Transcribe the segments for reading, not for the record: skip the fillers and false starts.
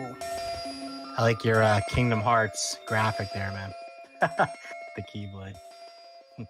cool. I like your Kingdom Hearts graphic there, man. The Keyblade. Nice.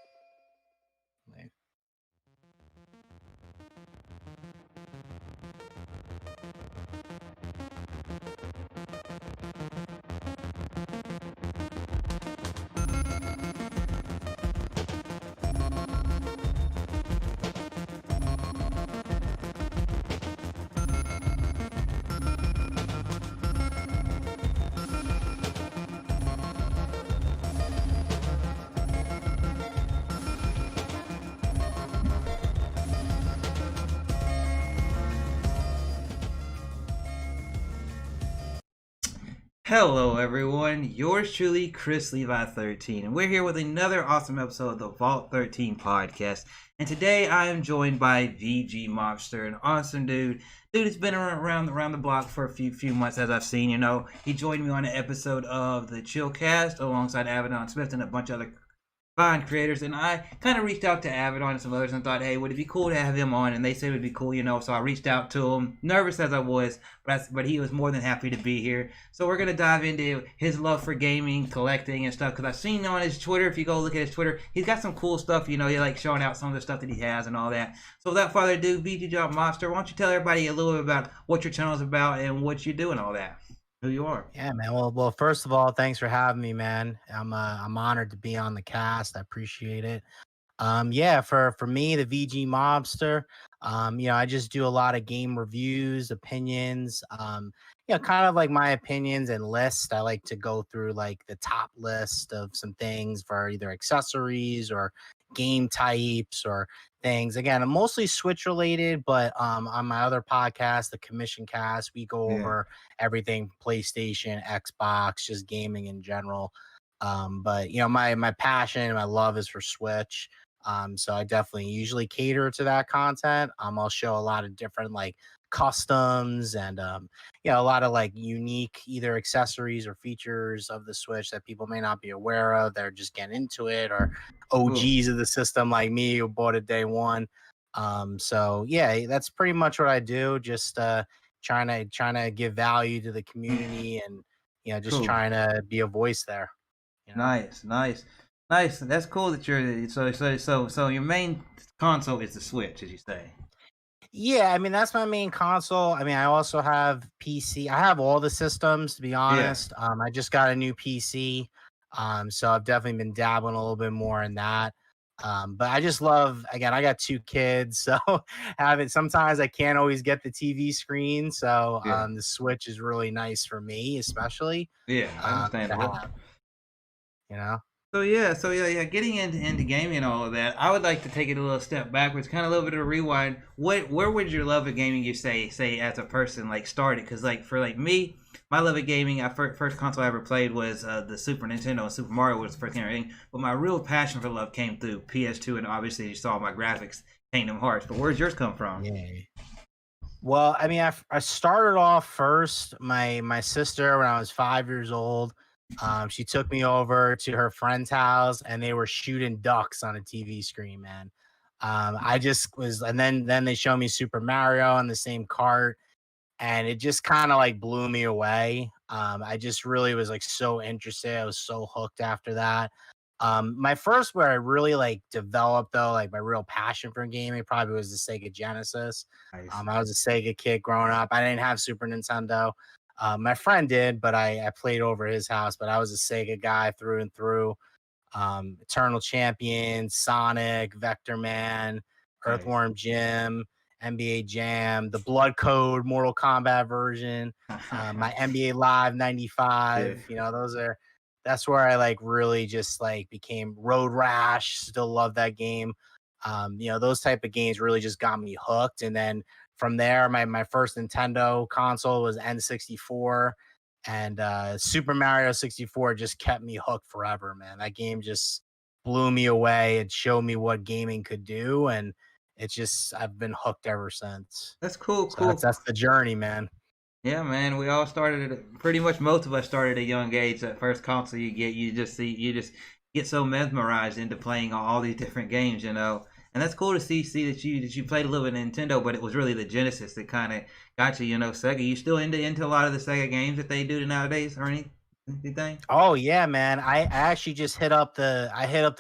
Hello everyone, yours truly, Chrislevi13, and we're here with another awesome episode of the Vault 13 podcast. And today I am joined by VG Mobster, an awesome dude. Dude has been around the block for a few months, as I've seen. You know, he joined me on an episode of the Chillcast alongside Avedon Smith and a bunch of other fine creators, and I kind of reached out to Avedon and some others and thought, hey, would it be cool to have him on? And they said it would be cool, you know, so I reached out to him, nervous as I was, but he was more than happy to be here. So we're going to dive into his love for gaming, collecting, and stuff, because I've seen on his Twitter, if you go look at his Twitter, he's got some cool stuff, you know, he like showing out some of the stuff that he has and all that. So without further ado, VG Mobster, why don't you tell everybody a little bit about what your channel is about and what you do and all that? Who you are. Yeah, man. Well, first of all, thanks for having me, man. I'm honored to be on the cast. I appreciate it. Yeah, for me, the VG Mobster, you know, I just do a lot of game reviews, opinions, you know, kind of like my opinions and list. I like to go through like the top list of some things for either accessories or game types or things. Again, I'm mostly Switch related, but on my other podcast, the Commission Cast, we go over everything PlayStation, Xbox, just gaming in general. But you know, my passion, my love is for Switch. So I definitely usually cater to that content. I'll show a lot of different like customs and you know, a lot of like unique either accessories or features of the Switch that people may not be aware of. They're just getting into it, or OGs of the system like me who bought it day one. So yeah, that's pretty much what I do. Just trying to give value to the community and you know, just trying to be a voice there. You know? Nice. That's cool that you're so your main console is the Switch, as you say. Yeah, I mean that's my main console. I mean, I also have PC. I have all the systems, to be honest. I just got a new PC. So I've definitely been dabbling a little bit more in that. But I just love, again, I got 2 kids, so sometimes I can't always get the TV screen. So the Switch is really nice for me, especially. Yeah, I understand that. You know? So yeah, getting into gaming and all of that, I would like to take it a little step backwards, kind of a little bit of a rewind. Where would your love of gaming, you say as a person, like started? Because like for like me, my love of gaming, first console I ever played was the Super Nintendo. Super Mario was the first game I ever. But my real passion for love came through PS2, and obviously you saw my graphics, Kingdom Hearts. But where's yours come from? Yeah. Well, I mean, I started off first. My sister, when I was 5 years old, she took me over to her friend's house and they were shooting ducks on a TV screen, man. I just was, and then they showed me Super Mario on the same cart, and it just kind of like blew me away. I just really was like so interested. I was so hooked after that. My first where I really like developed though, like my real passion for gaming probably was the Sega Genesis. Nice. I was a Sega kid growing up. I didn't have Super Nintendo. My friend did, but I played over his house, but I was a Sega guy through and through. Eternal Champion, Sonic, Vector Man, Earthworm Jim, NBA Jam, the Blood Code, Mortal Kombat version, my NBA Live 95, you know, that's where I like really just like became Road Rash. Still love that game. You know, those type of games really just got me hooked. And then from there, my first Nintendo console was N64, and Super Mario 64 just kept me hooked forever, man. That game just blew me away. It showed me what gaming could do, and it's just I've been hooked ever since. That's cool. That's the journey, man. Yeah, man. We all started pretty much. Most of us started at a young age. That first console you get, you just get so mesmerized into playing all these different games, you know. And that's cool to see that you played a little bit of Nintendo, but it was really the Genesis that kind of got you. You know, Sega. You still into a lot of the Sega games that they do nowadays, or anything? Oh yeah, man. I actually just hit up the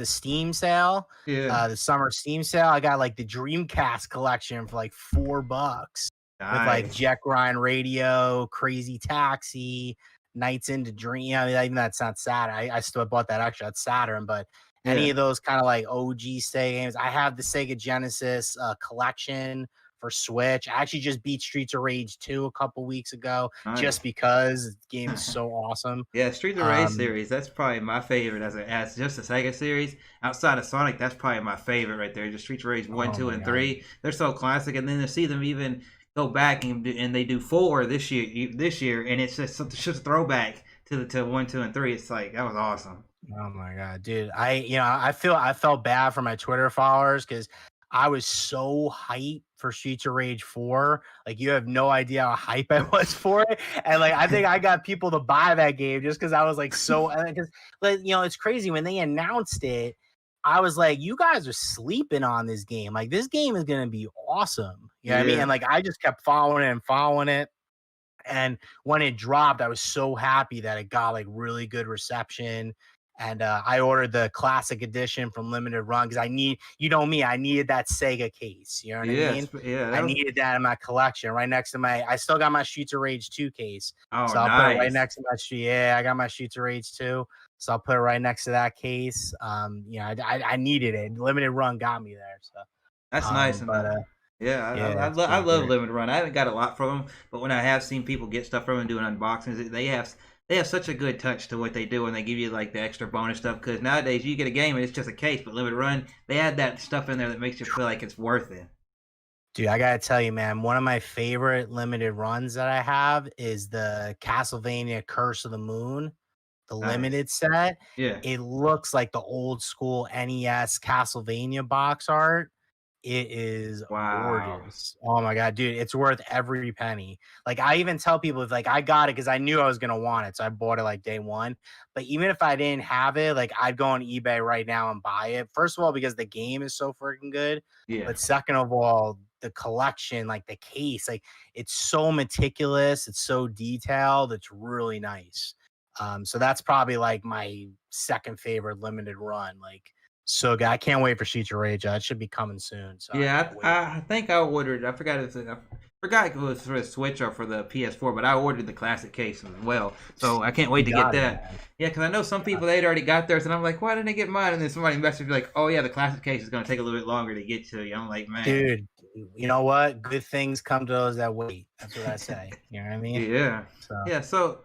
Steam sale, Yeah, the summer Steam sale. I got like the Dreamcast collection for like $4 with like nice. Jet Grind Radio, Crazy Taxi, Nights into Dream. I mean, even that's not Saturn. I still bought that actually at Saturn, but any Yeah, of those kind of like OG Sega games. I have the Sega Genesis collection for Switch. I actually just beat Streets of Rage 2 a couple weeks ago nice. just because the game is so awesome. Yeah, Streets of Rage Um, series. That's probably my favorite as just a Sega series. Outside of Sonic, that's probably my favorite right there. Just Streets of Rage one, oh two, my and god. three. They're so classic, and then to see them even go back and they do four this year, and it's just a throwback to one, two, and three. It's like that was awesome. Oh my god, dude. I felt bad for my Twitter followers because I was so hyped for Streets of Rage 4. Like you have no idea how hype I was for it. And like I think I got people to buy that game just because I was like so because like it's crazy when they announced it. I was like, you guys are sleeping on this game. Like this game is gonna be awesome. You know what I mean? Yeah, And like I just kept following it and following it. And when it dropped, I was so happy that it got like really good reception. And I ordered the classic edition from Limited Run because I needed that Sega case. You know what I yeah, mean? yeah. I That was needed that in my collection right next to I still got my Streets of Rage 2 case. oh So I'll put it right nice. next to yeah, I got my Streets of Rage 2. So I'll put it right next to that case. I needed it. Limited Run got me there. So, That's nice, and but yeah, yeah, it's I pretty love great. Limited Run. I haven't got a lot from them, but when I have seen people get stuff from them doing unboxings, they have such a good touch to what they do, and they give you like the extra bonus stuff. Because nowadays you get a game and it's just a case, but Limited Run they add that stuff in there that makes you feel like it's worth it. Dude, I gotta tell you, man, one of my favorite limited runs that I have is the Castlevania Curse of the Moon, the Nice, limited set. yeah. It looks like the old school NES Castlevania box art. It is Wow. gorgeous. Oh my god, dude, it's worth every penny. Like I even tell people if like I got it because I knew I was gonna want it, so I bought it like day one. But even if I didn't have it, like I'd go on eBay right now and buy it. First of all, because the game is so freaking good. Yeah. But second of all, the collection, like the case, like it's so meticulous, it's so detailed, it's really nice. So that's probably like my second favorite limited run. Like so good. I can't wait for Streets of Rage. It should be coming soon. So I Yeah, can't wait. I think I ordered. I forgot if it was for the Switch or for the PS4, but I ordered the classic case as well. So I can't wait You to get got it, that. man. Yeah, because I know some people they'd already got theirs, and I'm like, why didn't they get mine? And then somebody messaged me like, oh yeah, the classic case is going to take a little bit longer to get to you. I'm like, man, Dude, you know what? Good things come to those that wait. That's what I say. You know what I mean? yeah, So, yeah. so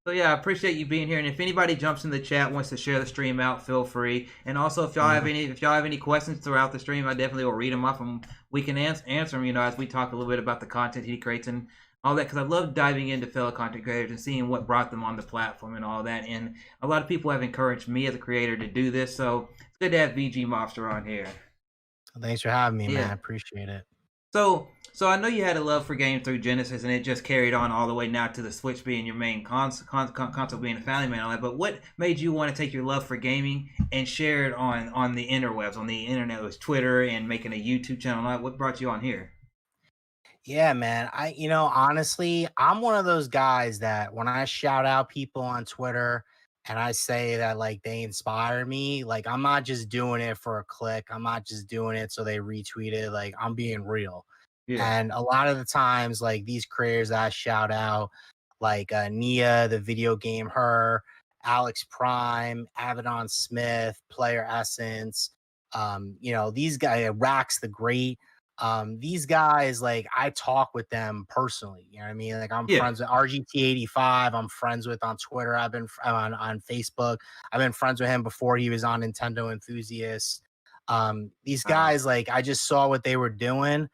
Yeah, I appreciate you being here. And if anybody jumps in the chat wants to share the stream out, feel free. And also, mhm. if y'all have any questions throughout the stream, I definitely will read them off and we can answer them. You know, as we talk a little bit about the content he creates and all that. Because I love diving into fellow content creators and seeing what brought them on the platform and all that. And a lot of people have encouraged me as a creator to do this, so it's good to have VG Mobster on here. Thanks for having me, man. Yeah. I appreciate it. So I know you had a love for games through Genesis, and it just carried on all the way now to the Switch being your main console, being a family man, and all that. But what made you want to take your love for gaming and share it on the interwebs, on the internet, with Twitter and making a YouTube channel? What brought you on here? Yeah, man. Honestly, I'm one of those guys that when I shout out people on Twitter and I say that like they inspire me, like I'm not just doing it for a click. I'm not just doing it so they retweet it. Like I'm being real. Yeah, And a lot of the times, like these creators that I shout out, like Nia, the video game her, Alex Prime, Avedon Smith, Player Essence, these guys, Rax the Great, these guys, like I talk with them personally. You know what I mean? Like I'm yeah, friends with RGT85. I'm friends with on Twitter. I've been on Facebook. I've been friends with him before he was on Nintendo Enthusiast. These nice. guys, like I just saw what they were doing.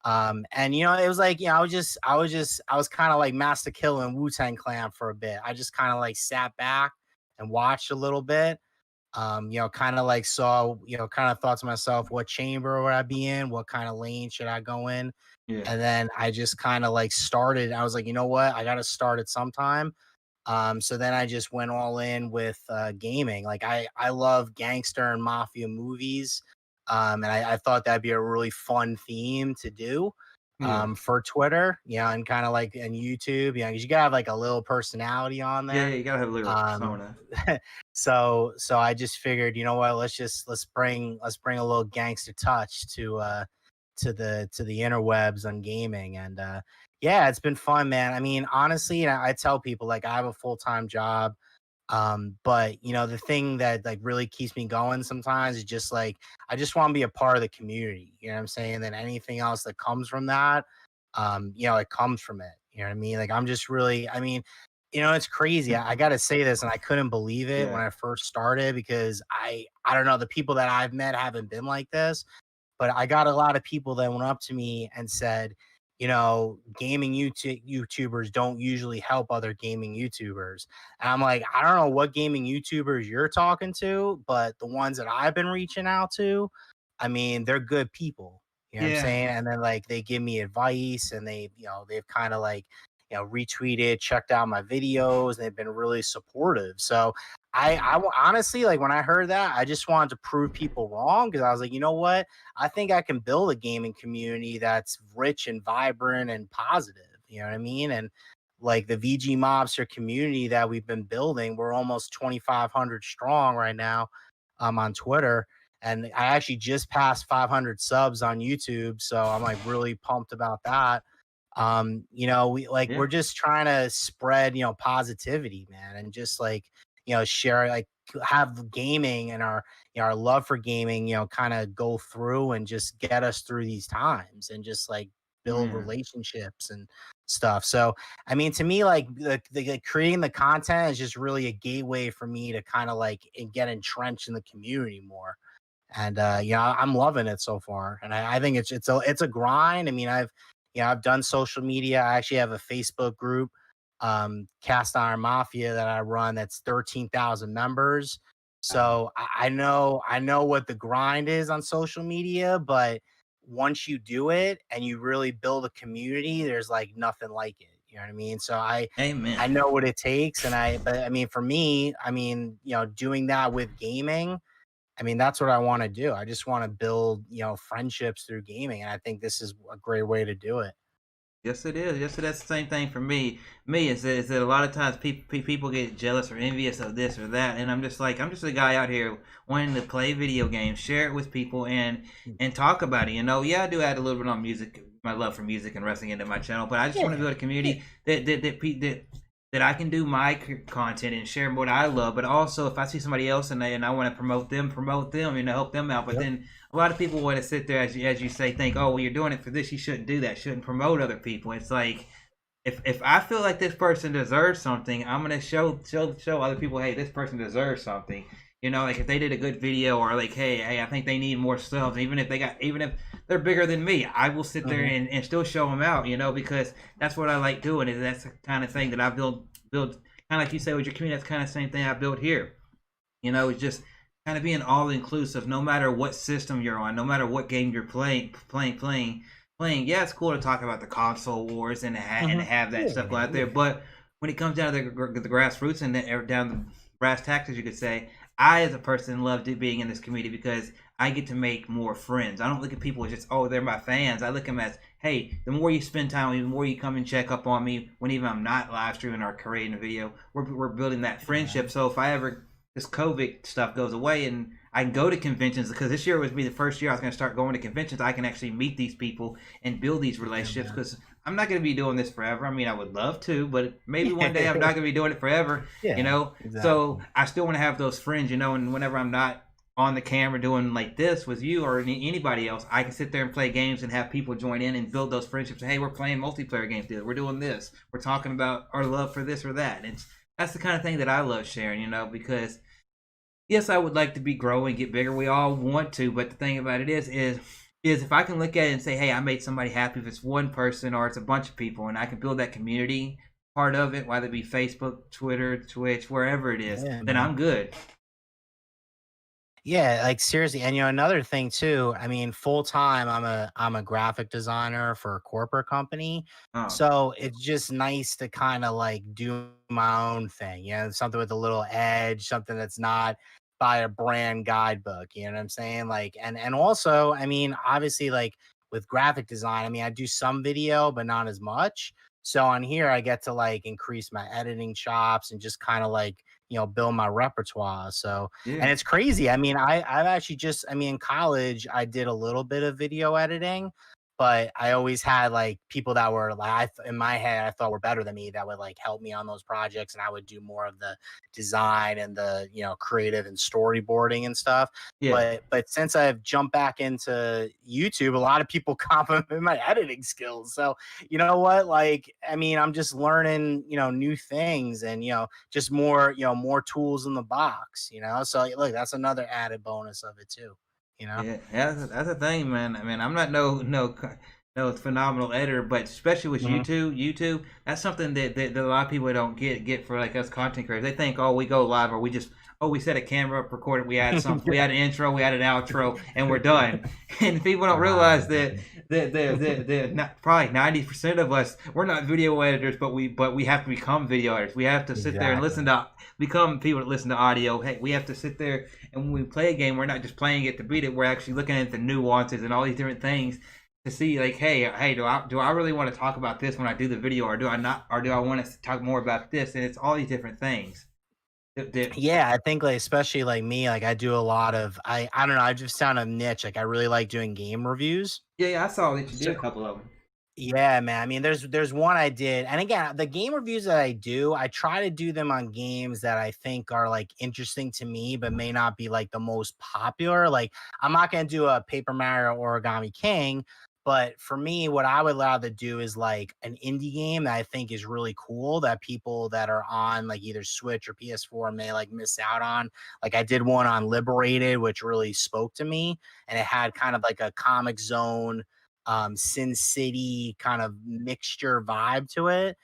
And it was like, I was kind of like Master Kill and Wu-Tang Clan for a bit. I just kind of like sat back and watched a little bit. Kind of like saw, kind of thought to myself, what chamber would I be in? What kind of lane should I go in? Yeah, And then I just kind of like started. I was like, you know what? I got to start at sometime. So then I just went all in with gaming. Like I love gangster and mafia movies. And I thought that'd be a really fun theme to do Yeah. for Twitter, and kind of like in YouTube, because you gotta have like a little personality on Yeah, there. yeah, you gotta have a little Um, persona. so I just figured, you know what, let's bring a little gangster touch to the interwebs on gaming. And yeah, it's been fun, man. I mean, honestly, and I tell people, like, I have a full-time job. But the thing that like really keeps me going sometimes is just like I just want to be a part of the community. You know what I'm saying? Then anything else that comes from that, it comes from it. You know what I mean? Like I'm just really, I mean, it's crazy. I gotta say this, and I couldn't believe it when Yeah. I first started because I don't know, the people that I've met haven't been like this, but I got a lot of people that went up to me and said, gaming YouTubers don't usually help other gaming YouTubers. And I'm like, I don't know what gaming YouTubers you're talking to, but the ones that I've been reaching out to, I mean, they're good people. You know what I'm Yeah. saying? And then like they give me advice and they've kind of like, retweeted, checked out my videos, and they've been really supportive. So honestly, like when I heard that, I just wanted to prove people wrong because I was like, you know what? I think I can build a gaming community that's rich and vibrant and positive. You know what I mean? And like the VG Mobster community that we've been building, we're almost 2,500 strong right now on Twitter. And I actually just passed 500 subs on YouTube. So I'm like really pumped about that. We're Yeah. just trying to spread, positivity, man, and just like, share, like have gaming and our love for gaming, kind of go through and just get us through these times and just like build Yeah. relationships and stuff. So, I mean, to me, like like, creating the content is just really a gateway for me to kind of like get entrenched in the community more. And I'm loving it so far. And I think it's a grind. I mean, I've done social media. I actually have a Facebook group, Cast Iron Mafia, that I run. That's 13,000 members. Wow. So I know what the grind is on social media, but once you do it and you really build a community, there's like nothing like it. You know what I mean? So I Amen. know what it takes, but I mean, for me, I mean, doing that with gaming, I mean, that's what I want to do. I just want to build, friendships through gaming. And I think this is a great way to do it. Yes, it is. Yes, that's the same thing for me. Me is that a lot of times people get jealous or envious of this or that, and I'm just like I'm just a guy out here wanting to play video games, share it with people, and talk about it. Yeah, I do add a little bit on music, my love for music and wrestling into my channel, but I just want to Yeah. build a Yeah. community that I can do my content and share what I love. But also, if I see somebody else and I want to promote them, help them out. But Yep. then a lot of people want to sit there, as you say, think, oh, well, you're doing it for this. You shouldn't do that. Shouldn't promote other people. It's like if I feel like this person deserves something, I'm gonna show other people, hey, this person deserves something. Like if they did a good video or like, hey, I think they need more subs. Even if they're bigger than me, I will sit there Mhm. and still show them out. Because that's what I like doing. Is that's the kind of thing that I build kind of like you say with your community. That's kind of the same thing I built here. It's just kind of being all inclusive, no matter what system you're on, no matter what game you're playing. Yeah, it's cool to talk about the console wars and Mhm. have that stuff go Yeah. out there. Yeah. But when it comes down to the grassroots and down the brass tacks, as you could say, I as a person love being in this community because I get to make more friends. I don't look at people as just, oh, they're my fans. I look at them as, hey, the more you spend time with me, the more you come and check up on me when even I'm not live streaming or creating a video, we're building that Yeah. friendship. So if I ever this COVID stuff goes away and I can go to conventions, because this year would be the first year I was going to start going to conventions, I can actually meet these people and build these Yeah, relationships, man. because I'm not going to be doing this forever. I mean, I would love to, but maybe one day I'm not going to be doing it forever, Yeah. so Exactly. I still want to have those friends, and whenever I'm not on the camera doing like this with you or anybody else, I can sit there and play games and have people join in and build those friendships. Hey, we're playing multiplayer games together, we're doing this, we're talking about our love for this or that. And that's the kind of thing that I love sharing, because yes, I would like to be grow and get bigger. We all want to, but the thing about it is if I can look at it and say, hey, I made somebody happy, if it's one person or it's a bunch of people, and I can build that community part of it, whether it be Facebook, Twitter, Twitch, wherever it is, Yeah, then man. I'm good. Yeah, like seriously. And another thing too, I mean, full time I'm a graphic designer for a corporate company. Oh, So it's just nice to kind of like do my own thing, something with a little edge, something that's not buy a brand guidebook. You know what I'm saying? Like, and also, I mean, obviously, like with graphic design, I mean, I do some video, but not as much. So on here, I get to like increase my editing chops and just kind of like, build my repertoire. So, and Yeah. it's crazy. I mean, I've actually just, I mean, in college, I did a little bit of video editing, but I always had like people that were like, in my head, I thought were better than me that would like help me on those projects. And I would do more of the design and the, creative and storyboarding and stuff. Yeah. But since I've jumped back into YouTube, a lot of people compliment my editing skills. So you know what? Like, I mean, I'm just learning, new things and just more, more tools in the box, So look, that's another added bonus of it too, you know. Yeah, that's a thing, man. I mean, I'm not no phenomenal editor, but especially with Mhm. YouTube, that's something that a lot of people don't get for like us content creators. They think, oh, we go live, or we set a camera up, recorded, we add something, we add an intro, we add an outro, and we're done. And people don't realize that not, probably 90% of us, we're not video editors, but we have to become video editors. We have to sit there and listen to become people that listen to audio. Hey, we have to sit there, and when we play a game, we're not just playing it to beat it. We're actually looking at the nuances and all these different things to see, like, hey, do I really want to talk about this when I do the video, or do I not, or do I want to talk more about this? And it's all these different things. Yeah, I think like especially like me, like I do a lot of I don't know, I just found a niche. Like I really like doing game reviews. Yeah, I saw that you did So a couple of them. yeah, man. I mean, there's one I did, and again, the game reviews that I do, I try to do them on games that I think are like interesting to me, but may not be like the most popular. Like, I'm not gonna do a Paper Mario Origami King, but for me, what I would rather do is like an indie game that I think is really cool that people that are on like either Switch or PS4 may like miss out on. Like, I did one on Liberated, which really spoke to me, and it had kind of like a Comic Zone Sin City kind of mixture vibe to it.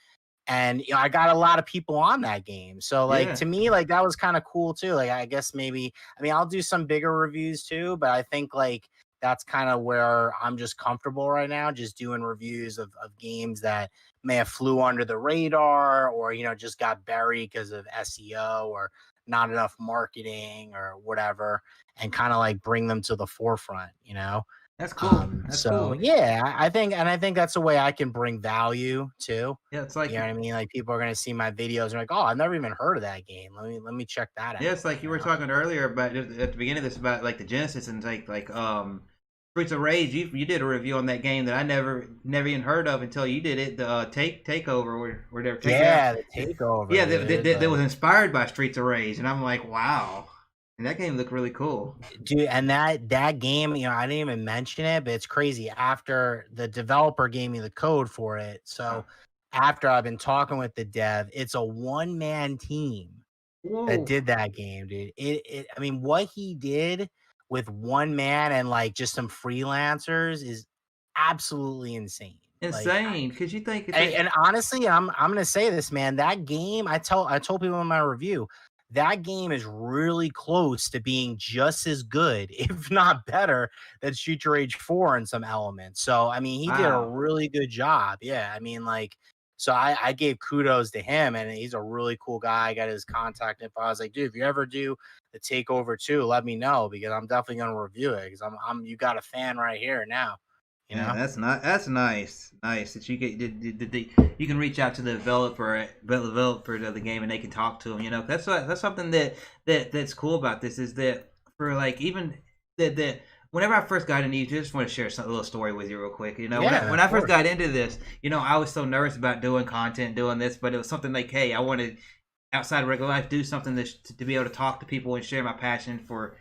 And I got a lot of people on that game. So like Yeah, to me, like that was kind of cool too. Like I guess maybe I mean I'll do some bigger reviews too, but I think like that's kind of where I'm just comfortable right now, just doing reviews of games that may have flew under the radar or just got buried because of SEO or not enough marketing or whatever, and kind of like bring them to the forefront. that's cool. That's So cool. yeah, I think that's a way I can bring value too. Yeah, it's You like know what I mean? Like people are gonna see my videos and like, oh, I've never even heard of that game. Let me check that Yeah, out. it's like You you were know? talking earlier about just at the beginning of this about like the Genesis and like Streets of Rage. You did a review on that game that I never even heard of until you did it. The takeover where they were taking out. Yeah, the takeover, Yeah, dude. that was Like, inspired by Streets of Rage, and I'm like, wow. And that game looked really cool. dude, and that game, I didn't even mention it, but it's crazy. After the developer gave me the code for it, Uh, so after I've been talking with the dev, it's a one-man team that Whoa, did that game, dude. I mean, what he did with one man and like just some freelancers is absolutely insane. Like, insane! Cause you think it's and like, honestly, I'm gonna say this, man. That game, I told people in my review, that game is really close to being just as good, if not better, than Shoot Your Age 4 in some elements. So I mean, he did a wow. really good job. Yeah, I mean, like, so I gave kudos to him, and he's a really cool guy. I got his contact info. I was like, dude, if you ever do the takeover too, let me know because I'm definitely gonna review it because I'm you got a fan right here now. You Yeah, know? that's nice. Nice that you get you can reach out to the developer of the game and they can talk to them. That's something that's cool about this is that for like even that whenever I first got into YouTube, I just want to share a little story with you real quick. Yeah, When of I first course. got into this, I was so nervous about doing content, doing this, but it was something like, hey, I wanted outside of regular life do something to be able to talk to people and share my passion for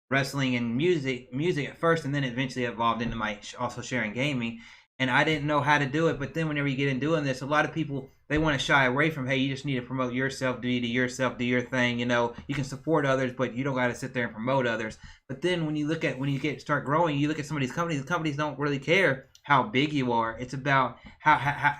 wrestling and music at first, and then eventually evolved into my also sharing gaming. And I didn't know how to do it, but then whenever you get in doing this, a lot of people they want to shy away from, hey, you just need to promote yourself, do yourself, do your thing. You can support others, but you don't got to sit there and promote others. But then when you start growing, you look at some of these companies. The companies don't really care how big you are. It's about how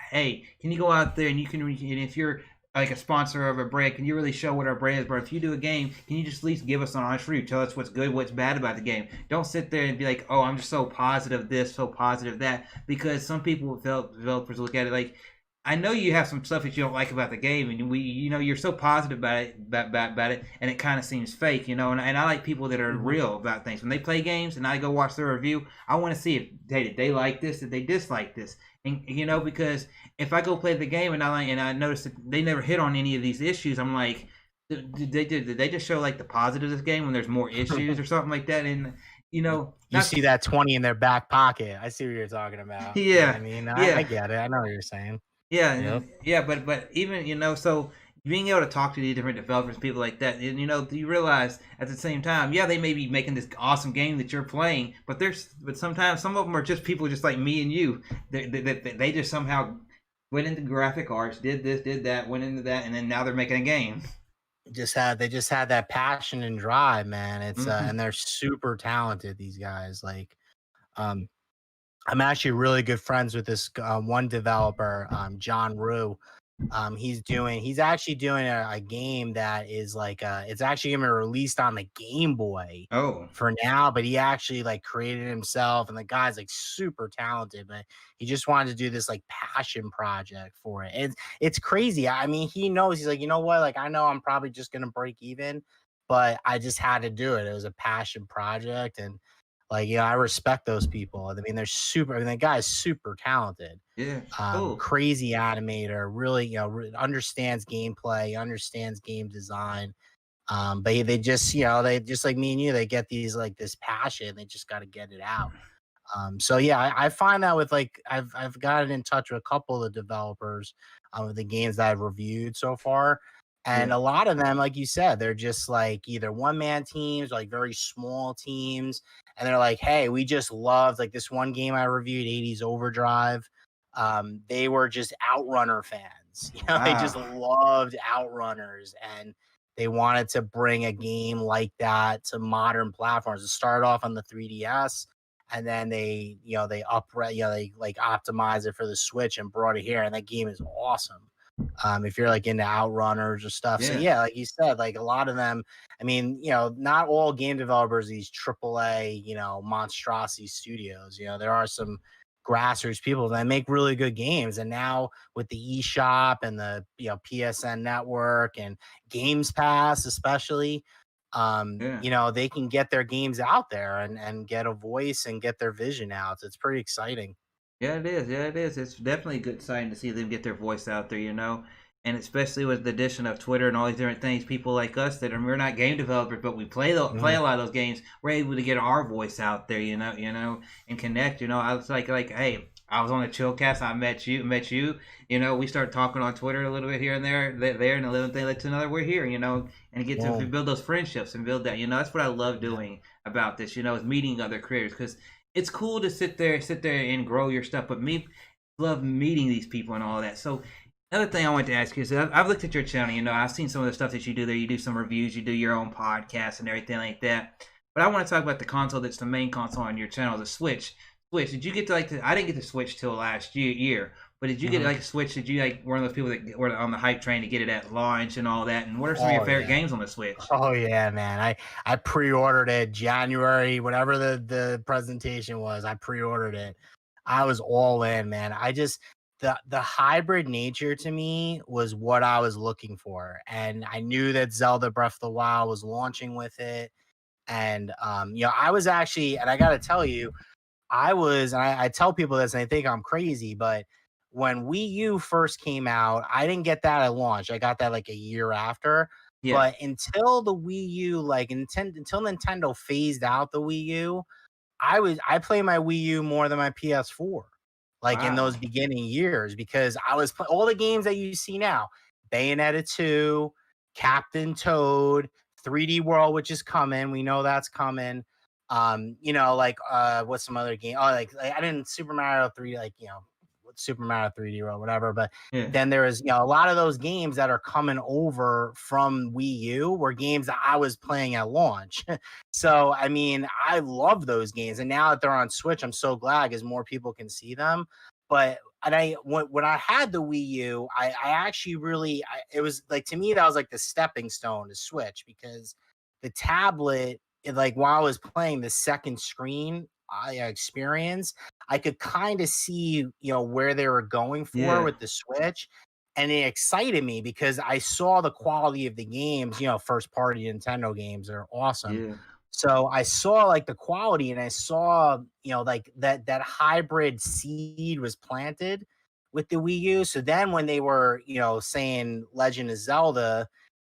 hey, can you go out there and you can, and if you're like a sponsor of a brand, can you really show what our brand is? But if you do a game, can you just at least give us an honest review? Tell us what's good, what's bad about the game. Don't sit there and be like, oh, I'm just so positive this, so positive that. Because some people, developers look at it like, I know you have some stuff that you don't like about the game, and you're so positive about it, and it kind of seems fake, And I like people that are Mhm. real about things. When they play games, and I go watch their review, I want to see if did they like this, did they dislike this, and because if I go play the game and I notice that they never hit on any of these issues, I'm like, did they just show like the positives of this game when there's more issues or something like that? And You that's see that 20 in their back pocket. I see what you're talking about. You know what I yeah, mean? I yeah. get it. I know what you're saying. Yeah, Yep. yeah, but even so being able to talk to these different developers, people like that, and you realize at the same time, yeah, they may be making this awesome game that you're playing, but sometimes some of them are just people just like me and you. They just somehow went into graphic arts, did this, did that, went into that, and then now they're making a game. They just had that passion and drive, man. It's Hmm. and they're super talented, these guys. Like, um, I'm actually really good friends with this one developer, John Rue. He's actually doing a game that is like it's actually gonna be released on the Game Boy Oh, for now, but he actually like created it himself, and the guy's like super talented, but he just wanted to do this like passion project for it. It's crazy. I mean, he knows, he's like, you know what? Like, I know I'm probably just gonna break even, but I just had to do it. It was a passion project, and like, I respect those people. I mean, they're super. I mean, the guy's super talented, yeah, cool. crazy animator, really, understands gameplay, understands game design. But they just, they just like me and you, they get these like this passion, they just got to get it out. So yeah, I find that with like I've gotten in touch with a couple of the developers of the games that I've reviewed so far, and Yeah, a lot of them, like you said, they're just like either one man teams, like very small teams, and they're like, hey, we just loved like this one game I reviewed, 80s Overdrive. They were just Outrunner fans, they just wow, loved Outrunners, and they wanted to bring a game like that to modern platforms. It started off on the 3DS, and then they like optimize it for the Switch and brought it here, and that game is awesome. If you're like into Outrunners or stuff. So yeah, yeah, like you said, like a lot of them, I mean, not all game developers, these AAA, monstrosity studios, there are some grassroots people that make really good games. And now with the eShop and the PSN network and Games Pass, especially, yeah. they can get their games out there and get a voice and get their vision out. It's pretty exciting. Yeah, it is. Yeah, it is. It's definitely a good sign to see them get their voice out there, And especially with the addition of Twitter and all these different things, people like us that we're not game developers, but we play Mhm. a lot of those games. We're able to get our voice out there, and connect. I was like, hey, I was on the Chillcast. I met you. We started talking on Twitter a little bit here and there, and a little thing led to another. We're here, and get to Boom. build those friendships and build that. That's what I love Yeah. doing about this. Is meeting other creators because it's cool to sit there and grow your stuff, but me love meeting these people and all that. So another thing I wanted to ask you is I've looked at your channel. I've seen some of the stuff that you do there. You do some reviews, you do your own podcast and everything like that. But I want to talk about the console that's the main console on your channel, the Switch. Switch. Did you get to I didn't get to Switch till last year. But did you get Mhm. like a Switch? Did you like one of those people that were on the hype train to get it at launch and all that? And what are some of your Oh favorite yeah. games on the Switch? Oh yeah, man. I pre-ordered it January, whatever the presentation was. I pre-ordered it. I was all in, man. I just the hybrid nature to me was what I was looking for. And I knew that Zelda Breath of the Wild was launching with it. And I was actually, and I gotta tell you, and I tell people this and they think I'm crazy, but when Wii U first came out, I didn't get that at launch. I got that like a year after. Yeah. But until the Wii U, until Nintendo phased out the Wii U, I play my Wii U more than my PS4, like in Wow. those beginning years, because I was all the games that you see now, Bayonetta 2, Captain Toad, 3D World, which is coming. We know that's coming. Like what's some other game? Oh, like I didn't Super Mario 3, like Super Mario 3D World, whatever. But Yeah. then there is a lot of those games that are coming over from Wii U were games that I was playing at launch. So, I mean, I love those games, and now that they're on Switch, I'm so glad because more people can see them. But when I had the Wii U, I actually really, it was like, to me that was like the stepping stone to Switch, because the tablet, like while I was playing, the second screen experience, I could kind of see, where they were going for Yeah, with the Switch. And it excited me because I saw the quality of the games, first party Nintendo games are awesome. yeah. So I saw like the quality and I saw, like that hybrid seed was planted with the Wii U. So then when they were, saying Legend of Zelda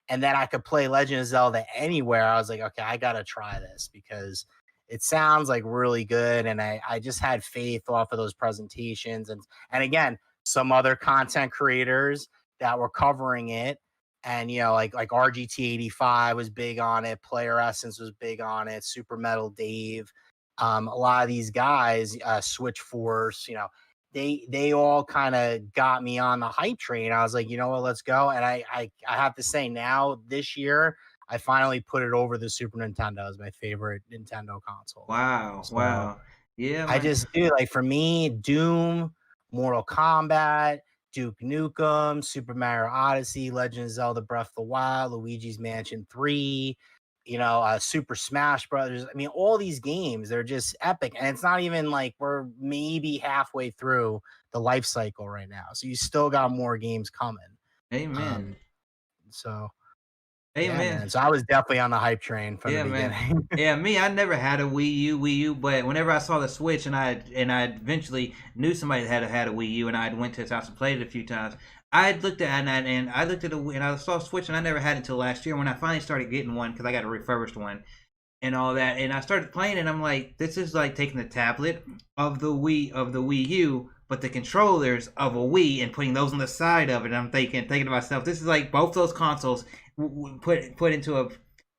and then I could play Legend of Zelda anywhere, I was like, okay, I gotta try this because it sounds like really good. And I just had faith off of those presentations. And again, some other content creators that were covering it. And like RGT85 was big on it, Player Essence was big on it, Super Metal Dave, a lot of these guys, Switch Force, they all kind of got me on the hype train. I was like, you know what, let's go. And I have to say now this year, I finally put it over the Super Nintendo as my favorite Nintendo console. Wow, So wow. Yeah, I man. just do like for me, Doom, Mortal Kombat, Duke Nukem, Super Mario Odyssey, Legend of Zelda Breath of the Wild, Luigi's Mansion 3, Super Smash Brothers. I mean, all these games, they're just epic. And it's not even like we're maybe halfway through the life cycle right now. So you still got more games coming. Amen. Um, so yeah, Amen. man. So I was definitely on the hype train from the Yeah, man. beginning. Yeah, me, I never had a Wii U, but whenever I saw the Switch and I eventually knew somebody that had a Wii U and I went to his house and played it a few times, I looked at and I looked at the and I saw Switch and I never had it until last year when I finally started getting one because I got a refurbished one and all that. And I started playing it. I'm like, this is like taking the tablet of the Wii U, but the controllers of a Wii and putting those on the side of it. And I'm thinking to myself, this is like both those consoles put into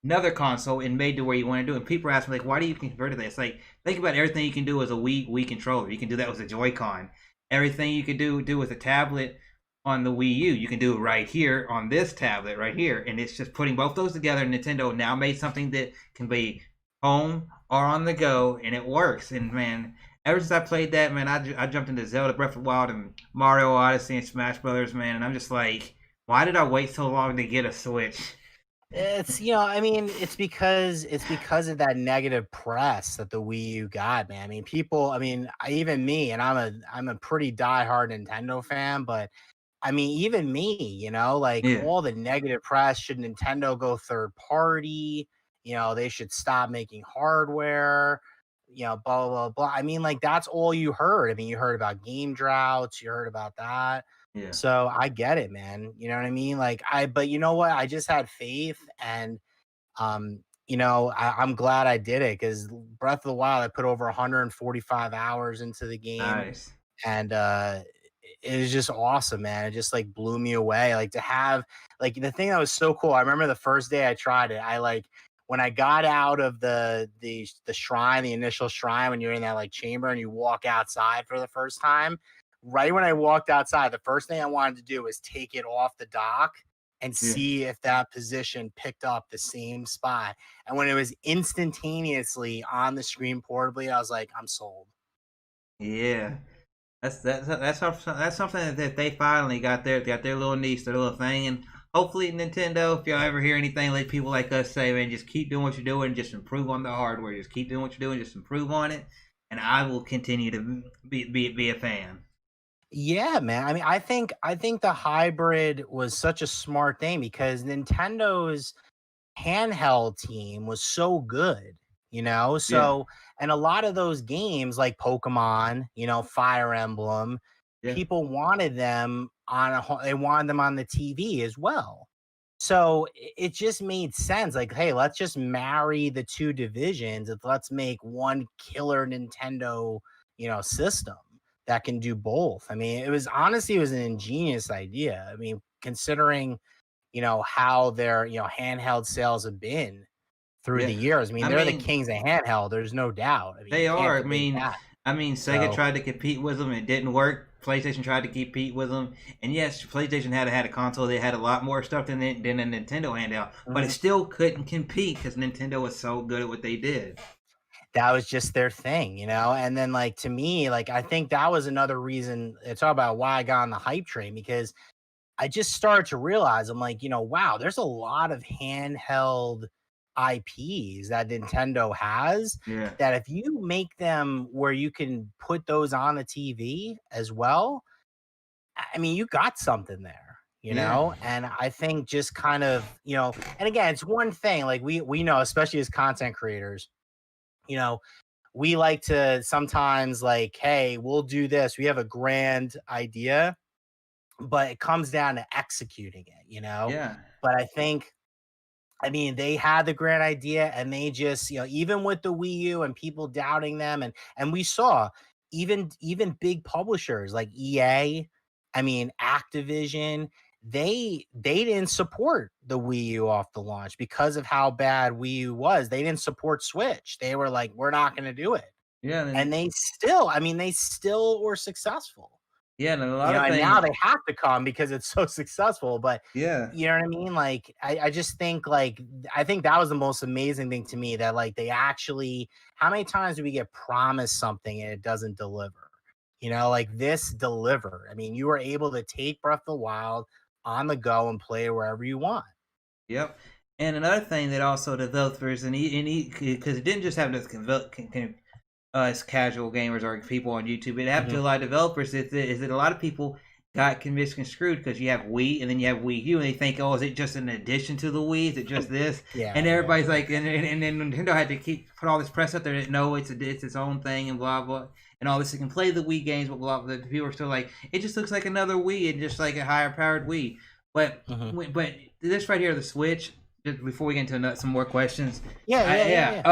another console and made to where you want to do. And people ask me like, why do you convert to this? Like, think about everything you can do as a Wii controller. You can do that with a Joy-Con. Everything you could do with a tablet on the Wii U, you can do it right here on this tablet right here, and it's just putting both those together. Nintendo now made something that can be home or on the go, and it works. And man, ever since I played that, man, I jumped into Zelda Breath of the Wild and Mario Odyssey and Smash Brothers, man, and I'm just like, why did I wait so long to get a Switch? It's I mean, it's because of that negative press that the Wii U got, man. I mean, people, I mean, even me, and I'm a pretty diehard Nintendo fan, but I mean, even me, like Yeah, all the negative press, should Nintendo go third party? They should stop making hardware, blah, blah, blah. I mean, like that's all you heard. I mean, you heard about game droughts, you heard about that. yeah, So I get it, man. You know what I mean? But you know what? I just had faith and I'm glad I did it because Breath of the Wild, I put over 145 hours into the game nice. and it was just awesome, man. It just like blew me away. Like to have like the thing that was so cool. I remember the first day I tried it. I like when I got out of the shrine, the initial shrine, when you're in that like chamber and you walk outside for the first time. Right when I walked outside, the first thing I wanted to do was take it off the dock and Yeah, see if that position picked up the same spot. And when it was instantaneously on the screen portably, I was like, I'm sold. yeah. That's something that they finally got their little niche, their little thing, and hopefully Nintendo, if y'all ever hear anything like people like us say, man, just keep doing what you're doing, just improve on the hardware, just keep doing what you're doing, just improve on it, and I will continue to be a fan. Yeah, man. I mean, I think the hybrid was such a smart thing because Nintendo's handheld team was so good, Yeah, So, and a lot of those games like Pokemon, Fire Emblem, yeah, people wanted them they wanted them on the TV as well. So it just made sense. Like, hey, let's just marry the two divisions and let's make one killer Nintendo, system that can do both. I mean, it was an ingenious idea. I mean, considering how their, handheld sales have been through the yeah. years. I mean, I they're the mean, kings of handheld. There's no doubt. I mean, you they can't are. debate that. I mean, Sega So, tried to compete with them, it didn't work. PlayStation tried to compete with them, and yes, PlayStation had a console. They had a lot more stuff than a Nintendo handheld, but it mhm, still couldn't compete because Nintendo was so good at what they did. that was just their thing, And then, like to me, like I think that was another reason. Talk about why I got on the hype train because I just started to realize I'm like, wow, there's a lot of handheld IPs that Nintendo has, Yeah. that if you make them where you can put those on the TV as well, I mean, you got something there, Yeah. and I think just kind of, and again, it's one thing, like we know, especially as content creators, you know, we like to sometimes like, hey, we'll do this. We have a grand idea, but it comes down to executing it. Yeah. But I mean, they had the great idea and they just, even with the Wii U and people doubting them, and we saw even big publishers like EA, I mean, Activision, they didn't support the Wii U off the launch because of how bad Wii U was. They didn't support Switch. They were like, we're not going to do it. Yeah. And And they still were successful. yeah, and a lot of And now things. they have to come because it's so successful. But Yeah. you know what I mean? Like, I just think like I think that was the most amazing thing to me, that like they actually, how many times do we get promised something and it doesn't deliver? Like this delivered. I mean, you were able to take Breath of the Wild on the go and play wherever you want. Yep. And another thing that also developers because it didn't just happen to us casual gamers or people on YouTube. It happened to a Mhm. lot of developers. Is that a lot of people got misconstrued because you have Wii and then you have Wii U and they think, oh, is it just an addition to the Wii? Is it just this? Yeah, And yeah. everybody's like, and then Nintendo had to put all this press out there that no, it's its own thing and blah blah and all this. It can play the Wii games, but blah blah. The people are still like, it just looks like another Wii and just like a higher powered Wii. But Mhm. but this right here, the Switch. Just before we get into some more questions, Yeah.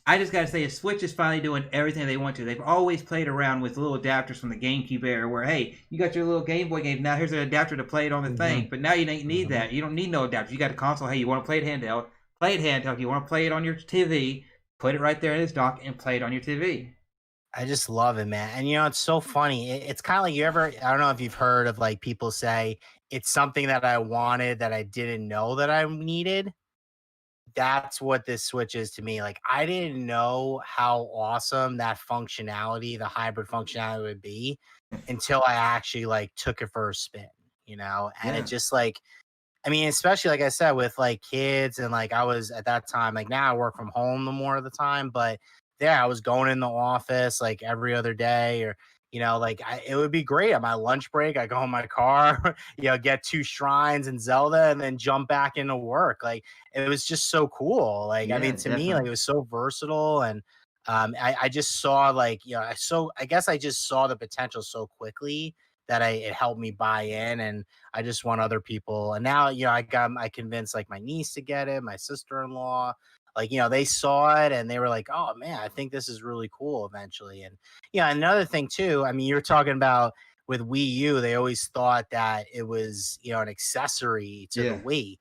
I just gotta say, the Switch is finally doing everything they want to. They've always played around with little adapters from the GameCube era, where hey, you got your little Game Boy game. Now here's an adapter to play it on the thing. Mhm. But now you don't need Mhm. that. You don't need no adapter. You got a console. Hey, you want to play it handheld? Play it handheld. You want to play it on your TV? Put it right there in this dock and play it on your TV. I just love it, man. And it's so funny. It's kind of like, I don't know if you've heard of like people say it's something that I wanted that I didn't know that I needed. That's what this Switch is to me. Like, I didn't know how awesome that functionality, the hybrid functionality would be, until I actually like took it for a spin. And it Yeah, just like, I mean, especially like I said, with like kids, and like I was at that time, like now I work from home the more of the time, but yeah, I was going in the office like every other day, or like it would be great on my lunch break. I go in my car, get two shrines and Zelda, and then jump back into work. Like it was just so cool. Like I yeah, mean, to me, like definitely. it was so versatile, and I just saw like I guess I just saw the potential so quickly that it helped me buy in, and I just want other people. And now, I convinced like my niece to get it, my sister-in-law. Like, they saw it and they were like, oh man, I think this is really cool eventually. And yeah, another thing too, I mean, you're talking about with Wii U, they always thought that it was, an accessory to the Yeah, Wii.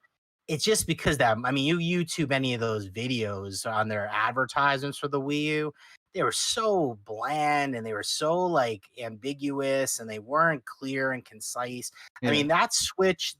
It's just because that, I mean, you YouTube any of those videos on their advertisements for the Wii U, they were so bland and they were so like ambiguous and they weren't clear and concise. I yeah, mean, that Switch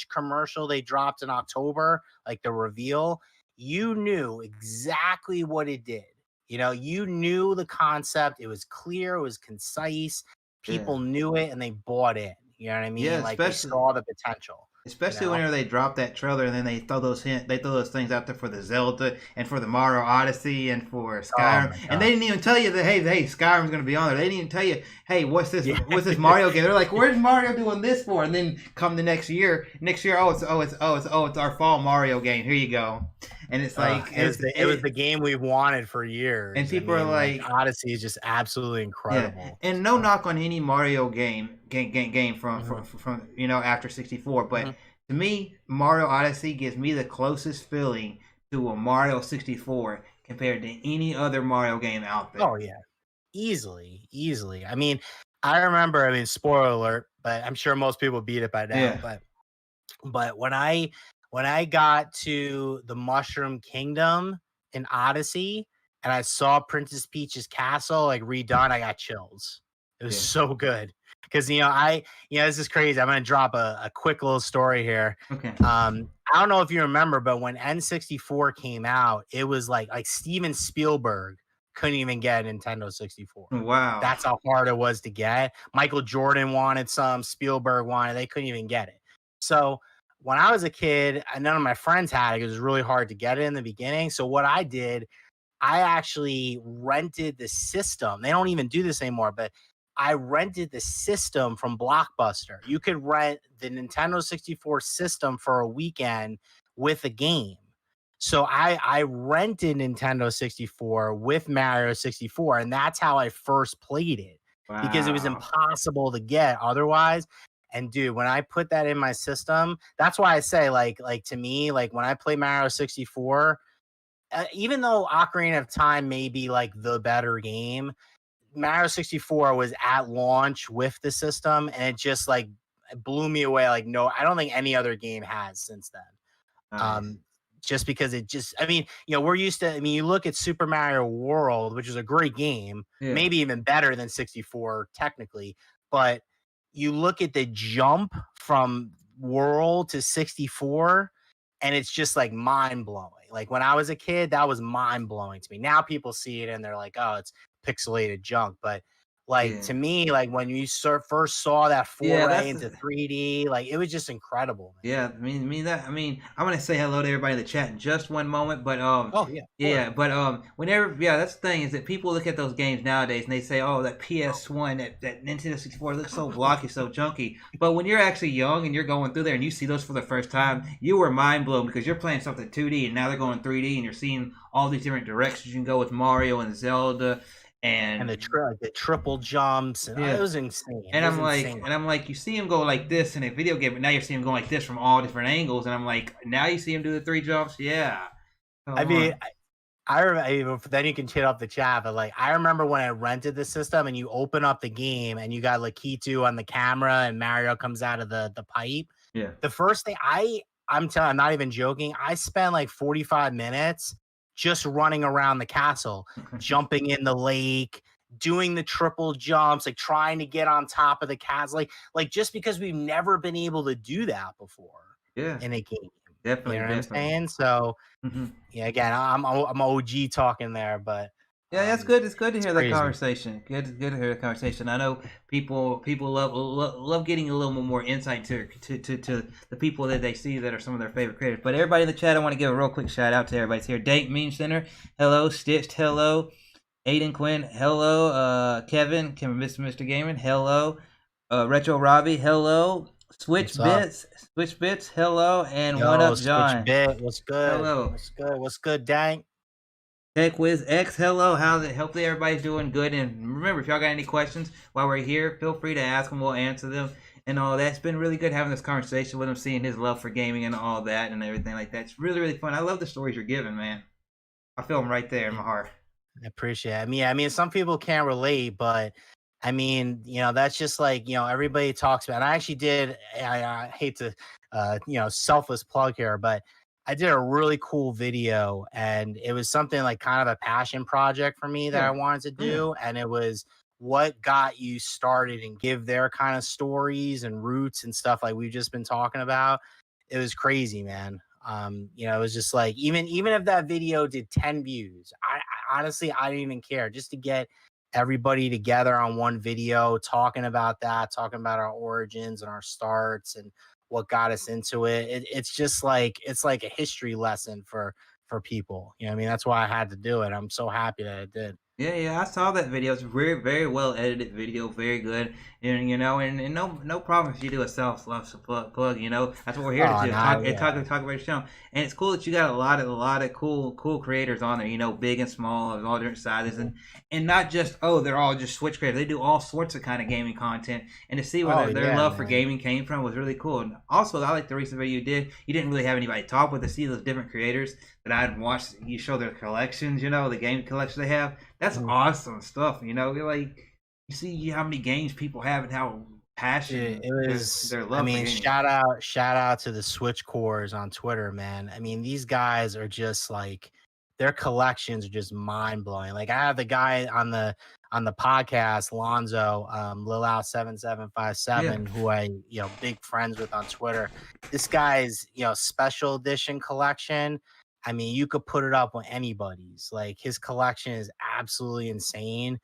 commercial they dropped in October, like the reveal, you knew exactly what it did. You knew the concept. It was clear, it was concise. yeah, People knew it and they bought in. You know what I yeah. mean? Like they Especially saw the potential, you Especially know? whenever they drop that trailer and then they throw those things out there for the Zelda and for the Mario Odyssey and for Oh Skyrim, my and god. they didn't even tell you that hey Skyrim's gonna be on there. They didn't even tell you hey Yeah. what's this Mario game. They're like, where's Mario doing this for? And then come the next year, it's our fall Mario game. Here you go, and it's like It was the game we've wanted for and years. I people are mean, like like, Odyssey is just absolutely yeah, incredible. and no So, knock on any Mario game mhm, from after 64, but mhm. to me, Mario Odyssey gives me the closest feeling to a Mario 64 compared to any other Mario game out Oh there. yeah, easily. I mean, I remember. I mean, spoiler alert, but I'm sure most people beat it by now. Yeah, But when I got to the Mushroom Kingdom in Odyssey and I saw Princess Peach's castle like redone, I got chills. It was yeah, so good. Because this is crazy. I'm gonna drop a quick little story here. okay, I don't know if you remember, but when N64 came out, it was like Steven Spielberg couldn't even get a Nintendo 64. wow, That's how hard it was to get. Michael Jordan wanted some, Spielberg wanted, they couldn't even get it. So when I was a kid, none of my friends had it. It was really hard to get it in the beginning. So what I did, I actually rented the system. They don't even do this anymore, but I rented the system from Blockbuster. You could rent the Nintendo 64 system for a weekend with a game. So I rented Nintendo 64 with Mario 64, and that's how I first played it because it was Wow. impossible to get otherwise. And dude, when I put that in my system, that's why I say like to me, like when I play Mario 64, even though Ocarina of Time may be like the better game, Mario 64 was at launch with the system, and it just like blew me away. Like, no, I don't think any other game has since then. Nice. Um, just because it just, I mean, we're used to, I mean, you look at Super Mario World, which is a great game, Yeah. maybe even better than 64 technically, but you look at the jump from World to 64, and it's just like mind blowing. Like when I was a kid, that was mind blowing to me. Now people see it and they're like, oh, it's pixelated junk. But like Yeah. to me, like when you first saw that Yeah, foray into 3D, like it was just incredible, man. yeah, I'm gonna say hello to everybody in the chat in just one moment, but Oh yeah, of course. yeah, but whenever that's the thing is that people look at those games nowadays and they say, oh, that PS1, that Nintendo 64 looks so blocky, so junky. But when you're actually young and you're going through there and you see those for the first time, you were mind blown because you're playing something 2D and now they're going 3D and you're seeing all these different directions you can go with Mario and Zelda And and the triple jumps, and it yeah. was insane. And It was I'm like, insane. you see him go like this in a video game, but now you're seeing him go like this from all different angles. And I'm like, now you see him do the 3 jumps. Yeah, I come mean, on. I remember, then you can hit up the chat, but like I remember when I rented the system and you open up the game and you got Lakitu on the camera and Mario comes out of the pipe. Yeah, The first thing I'm not even joking. I spent like 45 minutes just running around the castle, jumping in the lake, doing the triple jumps, like trying to get on top of the castle, like just because we've never been able to do that before yeah, in a game. You definitely, know what I'm definitely. saying? So Hmm. yeah, again, I'm OG talking there, but Yeah, that's good. It's good to it's hear that crazy. conversation. Good to hear the conversation. I know people love getting a little more insight to the people that they see that are some of their favorite creators. But everybody in the chat, I want to give a real quick shout out to everybody's here. Date Meme Center, hello. Stitched, hello. Aiden Quinn, hello. Kevin, Mr. Gaming, hello. Retro Robbie, hello. What's up? Switch Bits, hello. And One Yo, Up Switch John, Bit, what's good? hello. What's good? What's good, Dank? Tech Wiz X, hello. How's it? Hopefully everybody's doing good. And remember, if y'all got any questions while we're here, feel free to ask them. We'll answer them and all that. It's been really good having this conversation with him, seeing his love for gaming and all that and everything like that. It's really, really fun. I love the stories you're giving, man. I feel them right there in my heart. I appreciate it. I mean, some people can't relate, but I mean, that's just like, everybody talks about. I actually did. I hate to, selfless plug here, but I did a really cool video, and it was something like kind of a passion project for me that I Yeah. wanted to Yeah. do, and it was what got you started and give their kind of stories and roots and stuff like we've just been talking about. It was crazy, man. It was just like even if that video did 10 views, I honestly I didn't even care just to get everybody together on one video talking about that, talking about our origins and our starts and what got us into it. It's just like it's like a history lesson for people. You know what I mean? That's why I had to do it. I'm so happy that I did. Yeah, yeah, I saw that video. It's very, very well edited video, very good, and and no problem if you do a self plug. That's what we're here to Oh, do. no, yeah. Talk about your channel, and it's cool that you got a lot of cool creators on there. Big and small, of all different sizes, Mhm. and not just they're all just Switch creators. They do all sorts of kind of gaming content, and to see where Oh, their yeah, love for man. gaming came from was really cool. And also, I like the recent video you did. You didn't really have anybody talk with to see those different creators that I'd watched. You show their collections, the game collection they have. That's Mhm. awesome stuff. You're like you see how many games people have and how Dude, passionate it was, their I love for mean, gaming. shout out to the Switch cores on Twitter, man. I mean, these guys are just like their collections are just mind blowing. Like I have the guy on the podcast, Lonzo, Yeah, Lilao7757, who I, big friends with on Twitter. This guy's, special edition collection. I mean, you could put it up with anybody's. Like his collection is absolutely insane.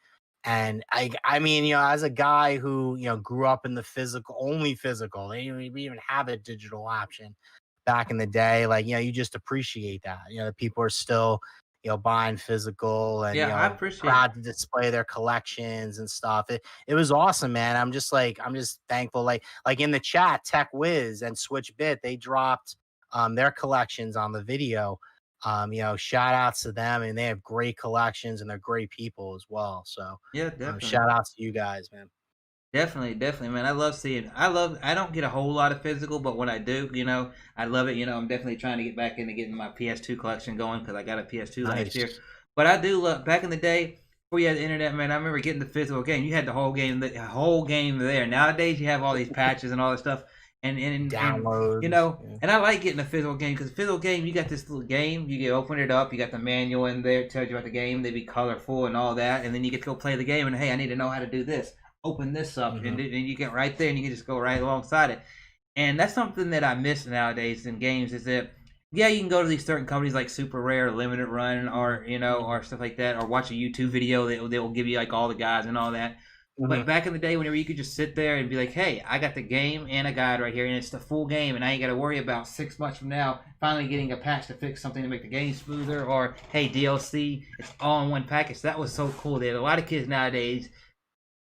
And I mean, as a guy who, grew up in the only physical, they didn't even have a digital option back in the day. Like, you just appreciate that. The people are still, buying physical and, Yeah, I appreciate. proud to display their collections and stuff. It was awesome, man. I'm just thankful. Like in the chat, Tech Wiz and Switch Bit, they dropped their collections on the video. Shout outs to them, and they have great collections and they're great people as well. So Yeah, definitely. shout outs to you guys, man. Definitely, definitely, man. I love seeing. I don't get a whole lot of physical, but when I do, I love it. I'm definitely trying to get back into getting my PS2 collection going because I got a PS2 last Nice. year. But I do love back in the day before you had the internet, man. I remember getting the physical game. You had the whole game there. Nowadays, you have all these patches and all this stuff, and Downloads. Yeah. and I like getting a physical game because physical game, you got this little game. You get open it up. You got the manual in there. It tells you about the game. They be colorful and all that, and then you get to go play the game. And hey, I need to know how to do this. Open this up, and you get right there, and you can just go right alongside it. And that's something that I miss nowadays in games. Is that yeah, you can go to these certain companies like Super Rare, Limited Run, or or stuff like that, or watch a YouTube video. They will give you like all the guides and all that. But back in the day, whenever you could just sit there and be like, "Hey, I got the game and a guide right here, and it's the full game, and I ain't got to worry about 6 months from now finally getting a patch to fix something to make the game smoother, or hey, DLC, it's all in one package." That was so cool. There, a lot of kids nowadays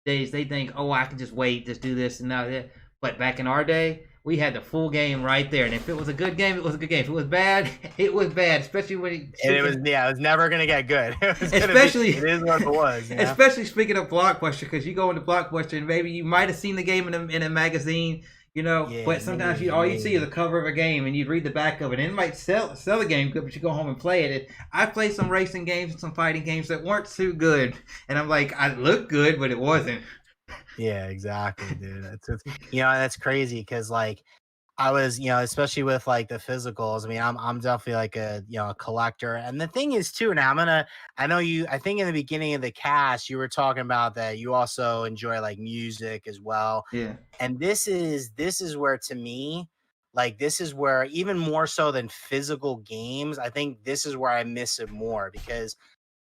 they think, "Oh, I can just wait, just do this and now that." But back in our day, we had the full game right there, and if it was a good game, it was a good game. If it was bad, it was bad. Especially when it was never gonna get good. It is what it was. Especially speaking of Blockbuster, because you go into Blockbuster and maybe you might have seen the game in a magazine. But sometimes all you see is a cover of a game, and you'd read the back of it, and it might sell the game good, but you go home and play it. I played some racing games and some fighting games that weren't too good, and I'm like, I looked good, but it wasn't. Yeah, exactly, dude. That's crazy because like I was, especially with like the physicals. I mean, I'm definitely like a collector. And the thing is too, now I know I think in the beginning of the cast, you were talking about that you also enjoy like music as well. Yeah. And this is where to me, like this is where even more so than physical games, I think this is where I miss it more because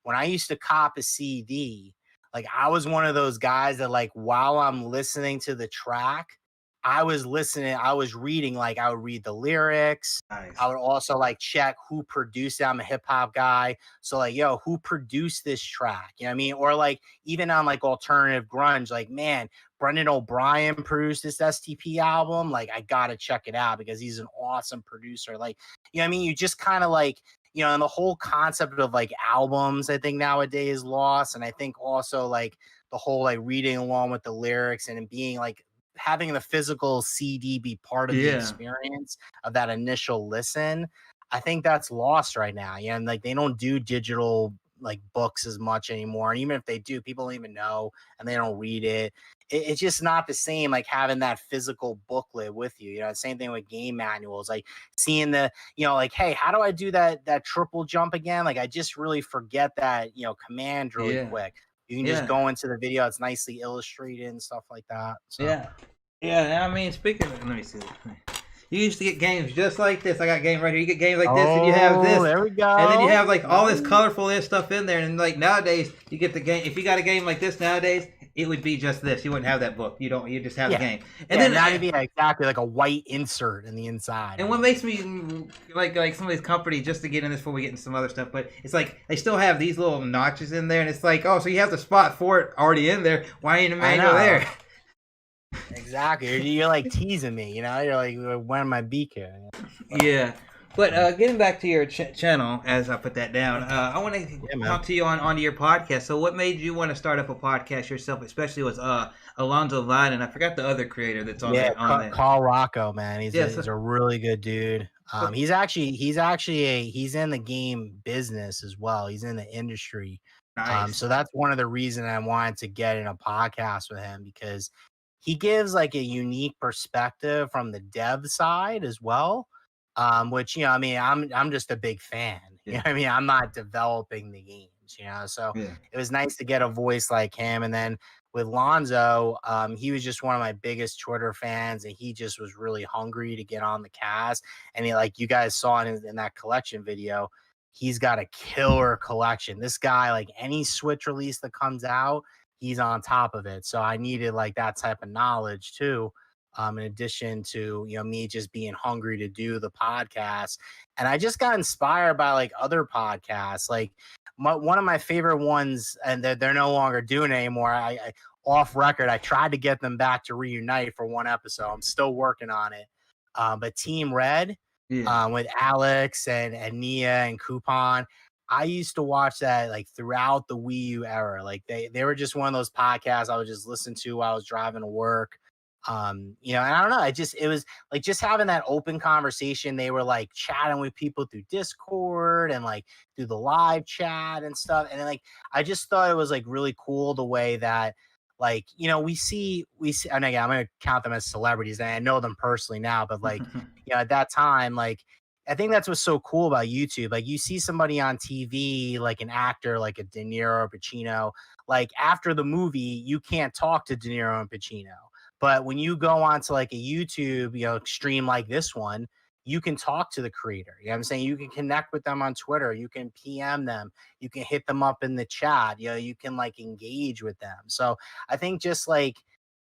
when I used to cop a CD, like I was one of those guys that like while I'm listening to the track, I was reading, like I would read the lyrics. Nice. I would also like check who produced it. I'm a hip hop guy. So like, yo, who produced this track? You know what I mean? Or like even on like alternative grunge, like, man, Brendan O'Brien produced this STP album. Like, I gotta check it out because he's an awesome producer. Like, you know what I mean? You just kind of like, and the whole concept of like albums, I think nowadays is lost. And I think also like the whole like reading along with the lyrics and being like having the physical CD be part of the experience of that initial listen. I think that's lost right now. And like they don't do digital like books as much anymore. And even if they do, people don't even know and they don't read it. It's just not the same like having that physical booklet with you. Same thing with game manuals, like seeing the, like, hey, how do I do that triple jump again? Like I just really forget that, command really quick. You can just go into the video. It's nicely illustrated and stuff like that. So. Yeah. I mean, speaking of, let me see. You used to get games just like this. I got games right here. You get games like this, and you have this. There we go. And then you have like all this colorful stuff in there. And like nowadays, you get the game. If you got a game like this nowadays, it would be just this. You wouldn't have that book. You don't. You just have the game. And then that'd be exactly like a white insert in the inside. And what makes me like some of these companies, just to get in this before we get into some other stuff, but it's like they still have these little notches in there, and it's like, oh, so you have the spot for it already in there. Why ain't a manual there? Exactly. You're like teasing me, You're like, when am I beak here? Yeah. But getting back to your channel, as I put that down, I want to talk to you onto your podcast. So what made you want to start up a podcast yourself, especially with Alonzo Vine, and I forgot the other creator that's on there. Carl Rocco, man. He's a really good dude. He's in the game business as well. He's in the industry. Nice. So that's one of the reasons I wanted to get in a podcast with him because he gives like a unique perspective from the dev side as well. Which, I mean, I'm just a big fan. You know what I mean? I'm not developing the games, so it was nice to get a voice like him. And then with Lonzo, he was just one of my biggest Twitter fans, and he just was really hungry to get on the cast. And he, like you guys saw in that collection video, he's got a killer collection. This guy, like any Switch release that comes out, he's on top of it. So I needed like that type of knowledge too. In addition to me just being hungry to do the podcast, and I just got inspired by like other podcasts. Like one of my favorite ones, and they're no longer doing it anymore. I off record, I tried to get them back to reunite for one episode. I'm still working on it. But Team Red, Yeah. with Alex and Nia and Coupon. I used to watch that like throughout the Wii U era. Like they were just one of those podcasts I would just listen to while I was driving to work. And I don't know, it was like just having that open conversation. They were like chatting with people through Discord and like through the live chat and stuff. And then, like I just thought it was like really cool the way that like we see and again I'm gonna count them as celebrities and I know them personally now, but like at that time, like I think that's what's so cool about YouTube. Like you see somebody on TV, like an actor, like a De Niro or Pacino, like after the movie, you can't talk to De Niro and Pacino. But when you go onto like a YouTube, stream like this one, you can talk to the creator. You know what I'm saying? You can connect with them on Twitter. You can PM them. You can hit them up in the chat. You can like engage with them. So I think just like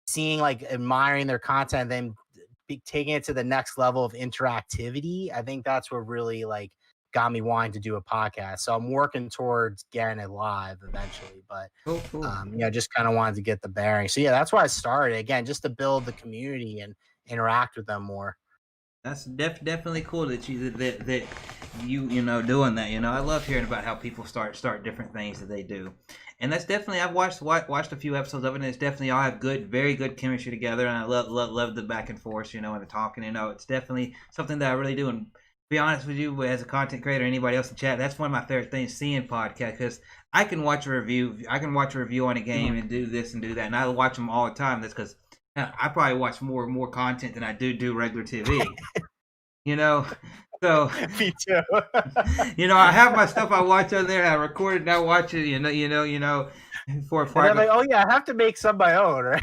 seeing, like admiring their content, then taking it to the next level of interactivity, I think that's what really like got me wanting to do a podcast. So I'm working towards getting it live eventually, but Cool. just kind of wanted to get the bearing. So yeah, that's why I started again, just to build the community and interact with them more. That's definitely cool that you doing that. I love hearing about how people start different things that they do, and that's definitely I've watched a few episodes of it, and it's definitely all have very good chemistry together, and I love the back and forth, and the talking. It's definitely something that I really do. And to be honest with you, as a content creator, anybody else in chat, that's one of my favorite things seeing podcasts, because I can watch a review on a game and do this and do that, and I watch them all the time. That's because I probably watch more content than I do regular TV. So Me too. I have my stuff I watch on there. I record it and I watch it. For and I'm like, oh yeah, I have to make some of my own, right?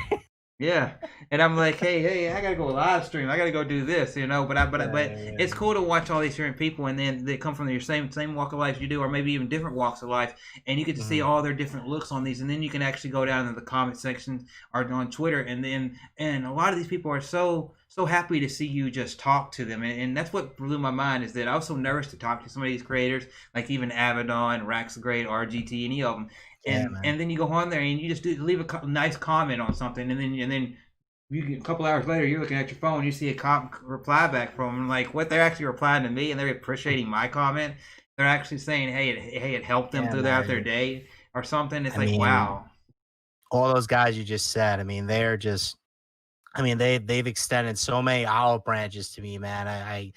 Yeah, and I'm like, hey, I gotta go live stream. I gotta go do this, But it's cool to watch all these different people, and then they come from your same walk of life you do, or maybe even different walks of life, and you get to see all their different looks on these, and then you can actually go down in the comment section or on Twitter, and a lot of these people are so happy to see you just talk to them, and that's what blew my mind, is that I was so nervous to talk to some of these creators, like even Avedon, Rax the Great, RGT, any of them. And then you go on there and you just leave a nice comment on something, and then you get, a couple hours later, you're looking at your phone, you see a reply back from them, like what they're actually replying to me, and they're appreciating my comment. They're actually saying, hey, it helped them throughout their day or something. It's wow. All those guys you just said, they're just, they've extended so many olive branches to me, man. I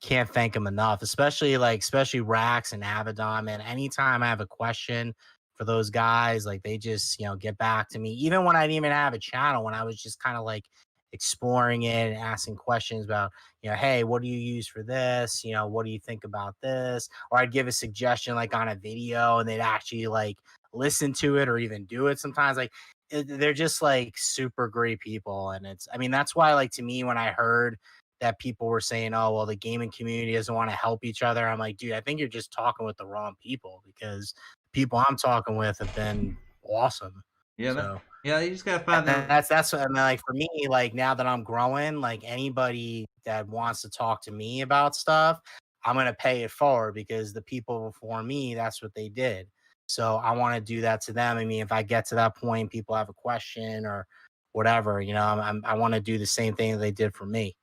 can't thank them enough, especially Rax and Avedon, man. Anytime I have a question for those guys, like they just get back to me, even when I didn't even have a channel, when I was just kind of like exploring it and asking questions about hey, what do you use for this, what do you think about this, or I'd give a suggestion like on a video and they'd actually like listen to it or even do it sometimes. Like they're just like super great people, and that's why, like, to me, when I heard that people were saying, oh well, the gaming community doesn't want to help each other, I'm like, dude, I think you're just talking with the wrong people, because people I'm talking with have been awesome. Yeah, you just gotta find that. That's what like for me, like now that I'm growing, like anybody that wants to talk to me about stuff, I'm gonna pay it forward, because the people before me, that's what they did. So I want to do that to them. If I get to that point, people have a question or whatever, I want to do the same thing that they did for me.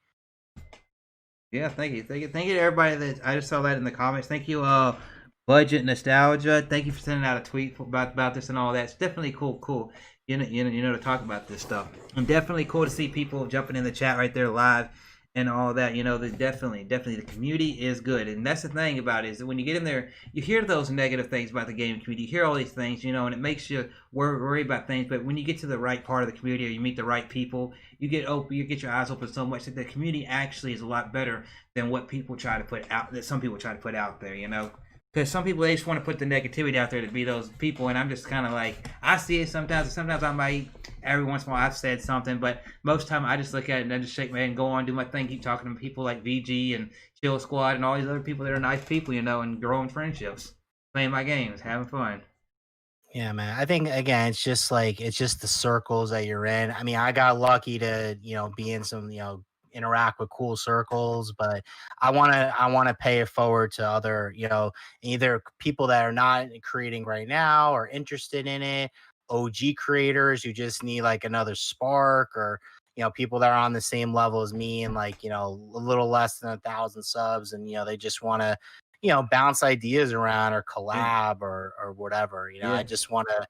Yeah, thank you to everybody that I just saw that in the comments. Thank you, Budget Nostalgia. Thank you for sending out a tweet about this and all that. It's definitely cool. To talk about this stuff. And definitely cool to see people jumping in the chat right there live and all that. Definitely the community is good, and that's the thing about it, is that when you get in there, you hear those negative things about the gaming community. You hear all these things, and it makes you worry about things. But when you get to the right part of the community, or you meet the right people, you get your eyes open so much that the community actually is a lot better than what people try to put out. That some people try to put out there, Because some people, they just want to put the negativity out there to be those people, and I'm just kind of like, I see it sometimes, and sometimes I might, every once in a while, I've said something, but most of the time I just look at it and I just shake my head and go on, do my thing, keep talking to people like VG and Chill Squad and all these other people that are nice people, and growing friendships, playing my games, having fun. Yeah, man. I think again, it's just the circles that you're in. I mean, I got lucky to, be in some, interact with cool circles, but I want to pay it forward to other, either people that are not creating right now or interested in it, OG creators who just need like another spark, or people that are on the same level as me and like, a little less than 1,000 subs, and they just want to bounce ideas around or Yeah, collab or whatever. I yeah, just want to,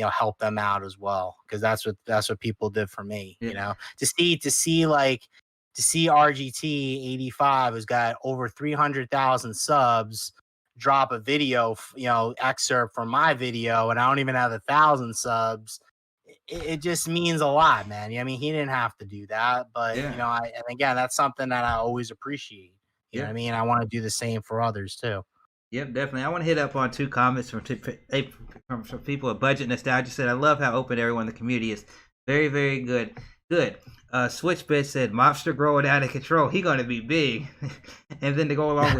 help them out as well, because that's what people did for me. yeah, To see RGT 85 has got over 300,000 subs drop a video, excerpt from my video, and I don't even have 1,000 subs. It just means a lot, man. I mean, he didn't have to do that, but yeah, and again, that's something that I always appreciate. You know what yeah. I mean? I want to do the same for others too. Yep, definitely. I want to hit up on two comments from people at Budget Nostalgia. Said, I love how open everyone in the community is. Very, very good. Good. Switchbit said, Mobster growing out of control. He going to be big. And then to go along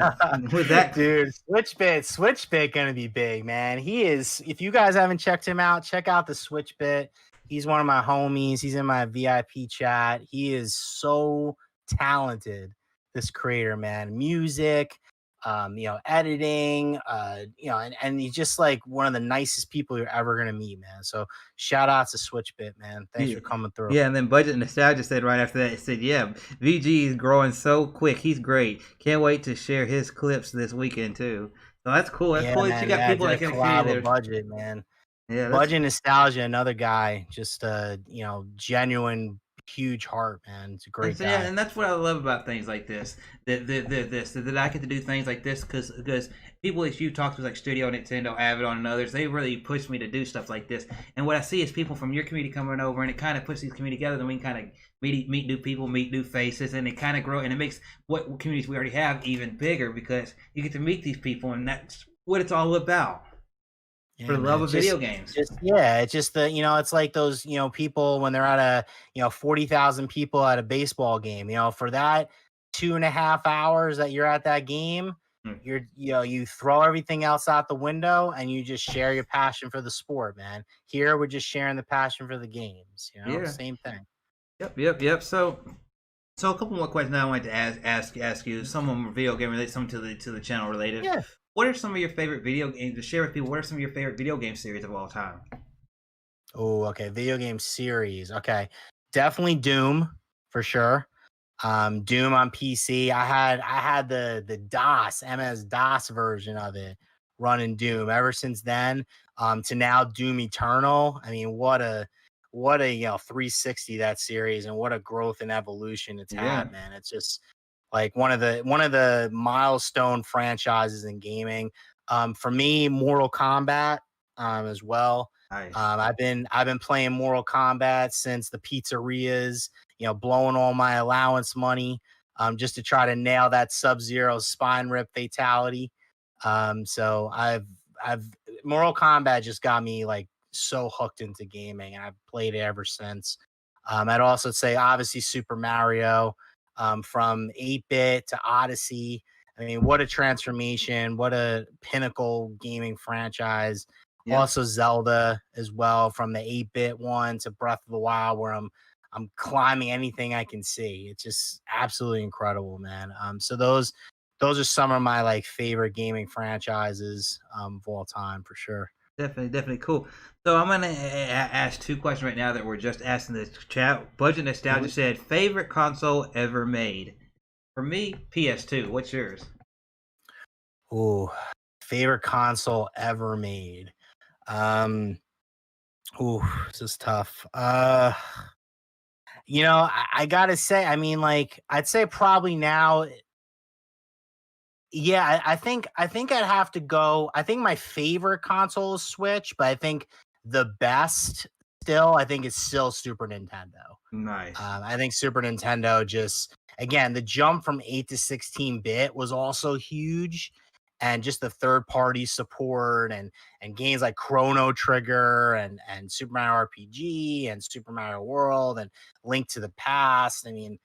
with that. Dude, Switchbit gonna be big, man. He is. If you guys haven't checked him out, check out the Switchbit. He's one of my homies. He's in my VIP chat. He is so talented. This creator, man. Music, editing, and he's just like one of the nicest people you're ever gonna meet, man. So shout out to Switchbit, man. Thanks Yeah, for coming through. yeah, and then Budget Nostalgia said right after that, it said, yeah, VG is growing so quick. He's great. Can't wait to share his clips this weekend, too. So that's cool. That's Yeah, cool that you man. got Yeah, I people did a that can collab agree with there. Budget, man. Yeah, that's Budget Nostalgia, another guy, just genuine, huge heart, man. It's a And great so, yeah, guy. and that's what I love about things like this. That I get to do things like this because people that you talk to like Studio, Nintendo, Avidon, and others, they really push me to do stuff like this. And what I see is people from your community coming over, and it kind of puts these community together. Then we can kind of meet new people, meet new faces, and it kind of grow, and it makes what communities we already have even bigger because you get to meet these people, and that's what it's all about for Yeah, the love man. of video games. Yeah, it's just it's like those, people when they're at 40,000 people at a baseball game, for that 2.5 hours that you're at that game, Hmm. you throw everything else out the window and you just share your passion for the sport, man. Here, we're just sharing the passion for the games, Yeah. same thing. Yep. So a couple more questions I wanted to ask you. Some of them are video game related, some to the channel related. Yeah. What are some of your favorite video games to share with people? What are some of your favorite video game series of all time? Oh, okay. Video game series. Okay. Definitely Doom for sure. Doom on PC. I had the MS DOS version of it running Doom ever since then. To now Doom Eternal. I mean, what a 360 that series, and what a growth and evolution it's Yeah, had, man. It's just like one of the milestone franchises in gaming. For me, Mortal Kombat, as well. nice. I've been playing Mortal Kombat since the pizzerias, blowing all my allowance money, just to try to nail that Sub-Zero spine rip fatality. So I've Mortal Kombat just got me like so hooked into gaming, and I've played it ever since. I'd also say obviously Super Mario, from 8-bit to Odyssey. I mean, what a transformation! What a pinnacle gaming franchise. Yeah, Also Zelda as well, from the 8-bit one to Breath of the Wild, where I'm climbing anything I can see. It's just absolutely incredible, man. So those are some of my like favorite gaming franchises, of all time for sure. definitely cool. So I'm gonna ask two questions right now that we're just asking the chat. Budget Nostalgia Mhm. said favorite console ever made. For me, PS2. What's yours? Ooh, favorite console ever made. Um, ooh, this is tough. I gotta say, I mean, like, I'd say probably now, yeah, I think I'd have to go. I think my favorite console is Switch, but I think the best still, I think it's still Super Nintendo. Nice. I think Super Nintendo just, again, the jump from 8 to 16-bit was also huge. And just the third party support, and games like Chrono Trigger and Super Mario RPG and Super Mario World and Link to the Past. I mean,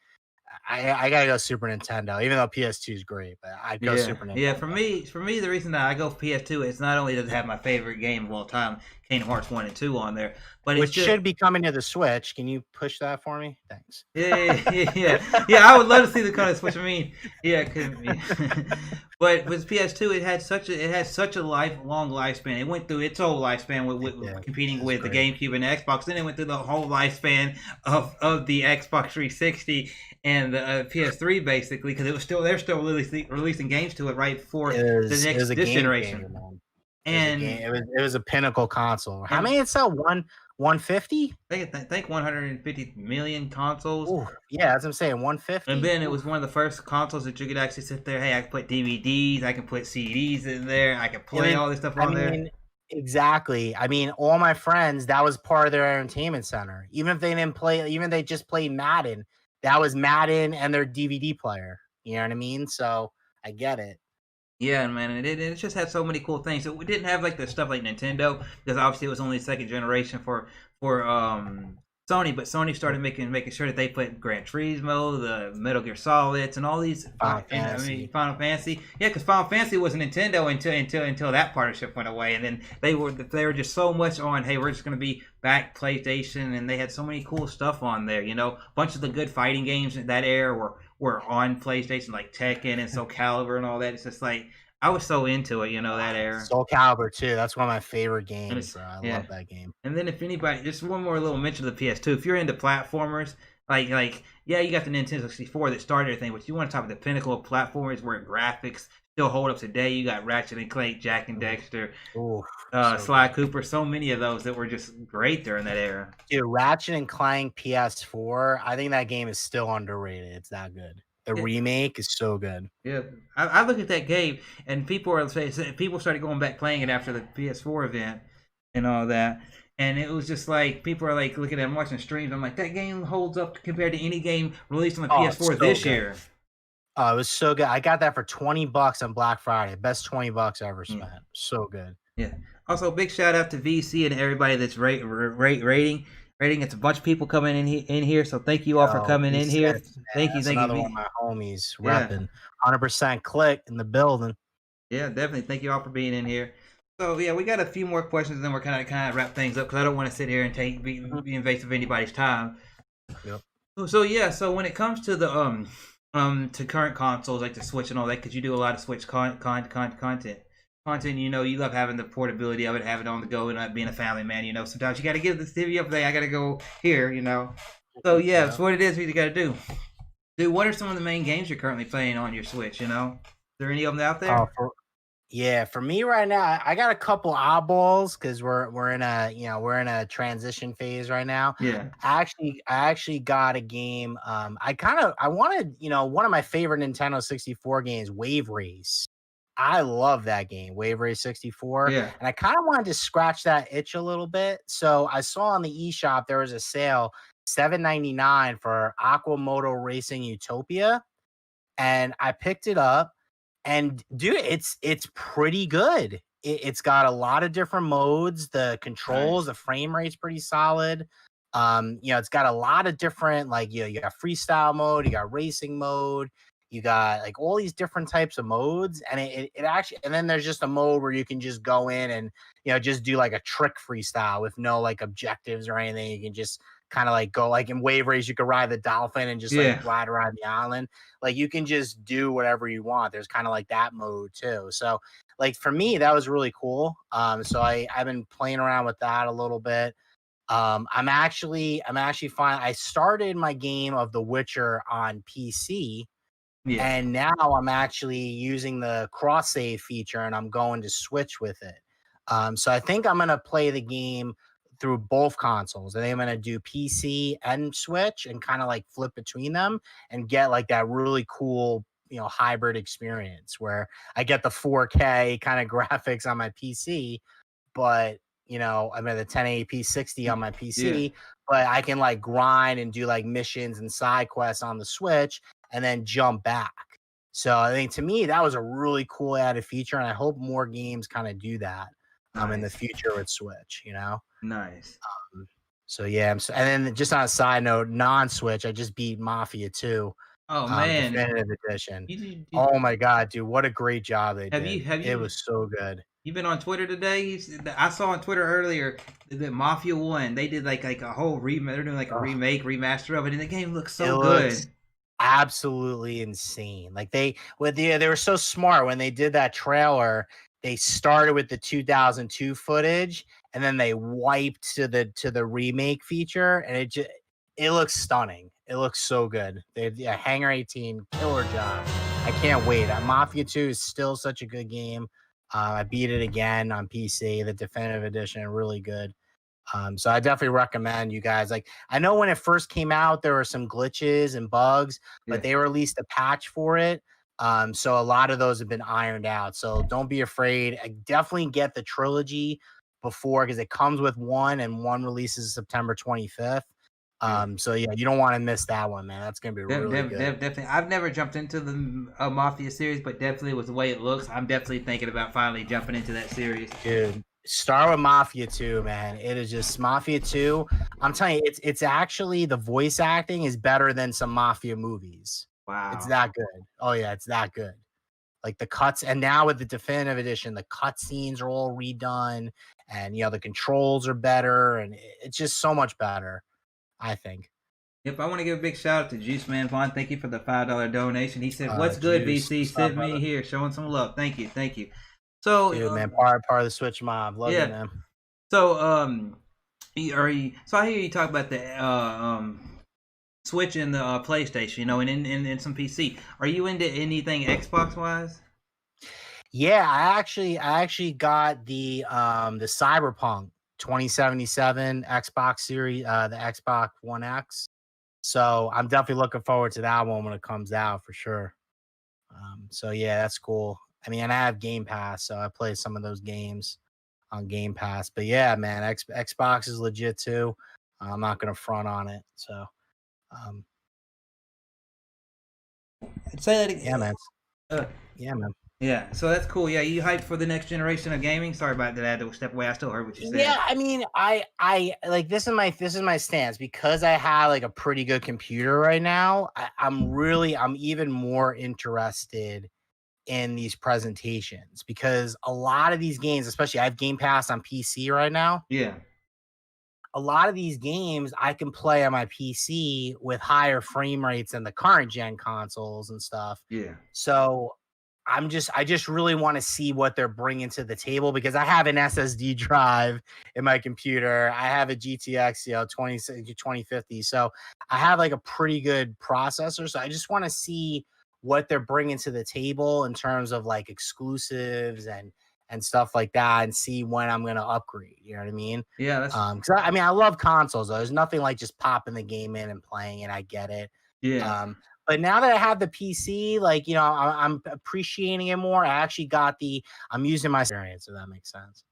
I gotta go Super Nintendo, even though PS2 is great, but I'd go Yeah, Super yeah. Nintendo. For me, the reason that I go PS2, it's not only does it have my favorite game of all time, Kingdom Hearts 1 and 2 on there. But it's Which just should be coming to the Switch. Can you push that for me? Thanks. yeah. I would love to see the kind of Switch. I mean, yeah, but with PS2, it had such a lifelong lifespan. It went through its whole lifespan with competing with the GameCube and the Xbox. Then it went through the whole lifespan of the Xbox 360 and the PS3, basically, because they're still releasing games to it right for the next this generation. Changer, and it was a pinnacle console. How many it sell? 150? I think 150 million consoles. Ooh, yeah, that's what I'm saying. 150. And then it was one of the first consoles that you could actually sit there. Hey, I can put DVDs, I can put CDs in there, I can play all this stuff on there. Exactly. I mean, all my friends, that was part of their entertainment center. Even if they didn't play, even if they just played Madden, that was Madden and their DVD player. You know what I mean? So I get it. Yeah, man, and it just had so many cool things. So we didn't have like the stuff like Nintendo because obviously it was only second generation for Sony, but Sony started making sure that they put Gran Turismo, the Metal Gear Solids, and all these Final Fantasy. Yeah, because Final Fantasy was Nintendo until that partnership went away, and then they were just so much on. Hey, we're just gonna be back PlayStation, and they had so many cool stuff on there. You know, a bunch of the good fighting games in that era were on PlayStation, like Tekken and Soul Calibur and all that. It's just like I was so into it, you know, that era. Soul Calibur too. That's one of my favorite games. I love that game. And then if anybody, just one more little mention of the PS2. If you're into platformers, like yeah, you got the Nintendo 64 that started everything, but you want to talk about the pinnacle of platformers where graphics still hold up today. You got Ratchet and Clank, Jack and Dexter, Sly Cooper, so many of those that were just great during that era. Dude, Ratchet and Clank PS4, I think that game is still underrated. It's that good. The remake is so good. Yeah, I look at that game, and people started going back playing it after the PS4 event and all that, and it was just like people are like looking at them watching streams. I'm like, that game holds up compared to any game released on the PS4 this year. Oh, it was so good. I got that for $20 on Black Friday. Best $20 I ever spent. So good. Yeah. Also, big shout out to VC and everybody that's rating. It's a bunch of people coming in here, so thank you all for coming in here. Thank you. Another one of my homies repping 100% click in the building. Yeah, definitely. Thank you all for being in here. So yeah, we got a few more questions, and then we're kind of wrap things up because I don't want to sit here and be invasive of anybody's time. Yep. So when it comes to the to current consoles like the Switch and all that, because you do a lot of Switch content. You know, you love having the portability of it, having it on the go, and not being a family man. You know, sometimes you got to give the TV up there. I got to go here. You know, so yeah, that's what it is. What you got to do. Dude, what are some of the main games you're currently playing on your Switch? You know, is there any of them out there? For me right now, I got a couple oddballs because we're in a transition phase right now. Yeah, I actually got a game. I wanted, one of my favorite Nintendo 64 games, Wave Race. I love that game, Wave Race 64. Yeah. And I kind of wanted to scratch that itch a little bit. So I saw on the eShop there was a sale, $7.99 for Aquamoto Racing Utopia. And I picked it up. And dude, it's pretty good. It's got a lot of different modes. The controls, the frame rate's pretty solid. It's got a lot of different, you got freestyle mode, you got racing mode. You got like all these different types of modes, and it actually, and then there's just a mode where you can just go in and just do like a trick freestyle with no like objectives or anything. You can just kind of like go like in Wave Race, you could ride the dolphin and just like ride around the island. Like you can just do whatever you want. There's kind of like that mode too. So like for me, that was really cool. So I've been playing around with that a little bit. I'm actually fine. I started my game of The Witcher on PC. Yeah. And now I'm actually using the cross save feature and I'm going to Switch with it. So I think I'm going to play the game through both consoles. I think I'm going to do PC and Switch and kind of like flip between them and get like that really cool, hybrid experience where I get the 4K kind of graphics on my PC, but I'm at the 1080p 60 on my PC, but I can like grind and do like missions and side quests on the Switch and then jump back. So I think to me, that was a really cool added feature. And I hope more games kind of do that in the future with Switch, Nice. So yeah. And then just on a side note, non-Switch, I just beat Mafia 2. Oh man. Definitive edition. Oh my God, dude. What a great job they did. It was so good. You been on Twitter today? I saw on Twitter earlier that Mafia 1, they did like a whole remake. They're doing like a remaster of it, and the game looks It so looks good. absolutely insane. Like they were so smart when they did that trailer. They started with the 2002 footage, and then they wiped to the remake feature, and it looks stunning. It looks so good. Hangar 18, killer job. I can't wait. Mafia 2 is still such a good game. I beat it again on PC. The definitive edition, really good. So I definitely recommend you guys. Like, I know when it first came out, there were some glitches and bugs, Yeah. but they released a patch for it. So a lot of those have been ironed out. So don't be afraid. I definitely get the trilogy before, because it comes with one, and one releases September 25th. Yeah. So yeah, you don't want to miss that one, man. That's gonna be really good. Definitely. I've never jumped into the Mafia series, but definitely with the way it looks, I'm definitely thinking about finally jumping into that series. Dude, start with Mafia 2, man. It is just Mafia 2. I'm telling you, it's actually, the voice acting is better than some Mafia movies. It's Wow. that good. Oh yeah, it's that good. Like the cuts, and now with the definitive edition, the cut scenes are all redone, and the controls are better, and it's just so much better, I think. Yep, I want to give a big shout out to Juice Man Vaughn. Thank you for the $5 donation. He said, "What's good, Juice, VC? what's up, Send me brother? here, showing some love. Thank you, thank you." So, Dude, man, part of the Switch mob. Love you, yeah. man. So, So I hear you talk about the Switch and the PlayStation, and some PC. Are you into anything Xbox wise? Yeah, I actually got the Cyberpunk 2077 Xbox series, the Xbox One X. So I'm definitely looking forward to that one when it comes out for sure. So yeah, that's cool. I mean, and I have Game Pass, so I play some of those games on Game Pass. But yeah, man, Xbox is legit too. I'm not gonna front on it. So um, Say that yeah, again. man. Uh, Yeah, man. yeah, so that's cool. Yeah, you hyped for the next generation of gaming? Sorry about that. I had to step away. I still heard what you Yeah, said. I mean, I like, this is my stance, because I have like a pretty good computer right now. I'm even more interested in these presentations, because a lot of these games, especially I have Game Pass on PC right now. Yeah, A lot of these games I can play on my PC with higher frame rates than the current gen consoles and stuff. yeah, So I just really want to see what they're bringing to the table, because I have an SSD drive in my computer. I have a GTX, 2050. So I have like a pretty good processor. So I just want to see what they're bringing to the table in terms of like exclusives and stuff like that, and see when I'm going to upgrade. You know what I mean? yeah. That's Because I mean, I love consoles though. There's nothing like just popping the game in and playing it. I get it. yeah. Um, but now that I have the PC, like, I'm appreciating it more. I'm using my experience, if that makes sense.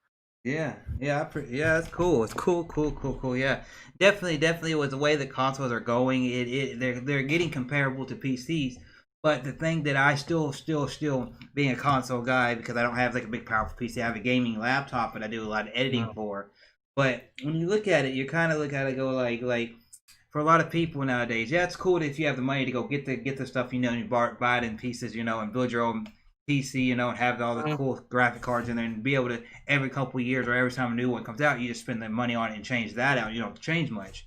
Yeah, that's cool. It's cool. Yeah, definitely. With the way the consoles are going, they're getting comparable to PCs. But the thing that I still being a console guy, because I don't have like a big powerful PC. I have a gaming laptop, but I do a lot of editing Mm. for. But when you look at it, you kind of look at it, go like for a lot of people nowadays, yeah, it's cool if you have the money to go get the stuff, and you buy it in pieces, and build your own PC, and have all the Mm. cool graphic cards in there, and be able to every couple of years or every time a new one comes out, you just spend the money on it and change that out. You don't change much.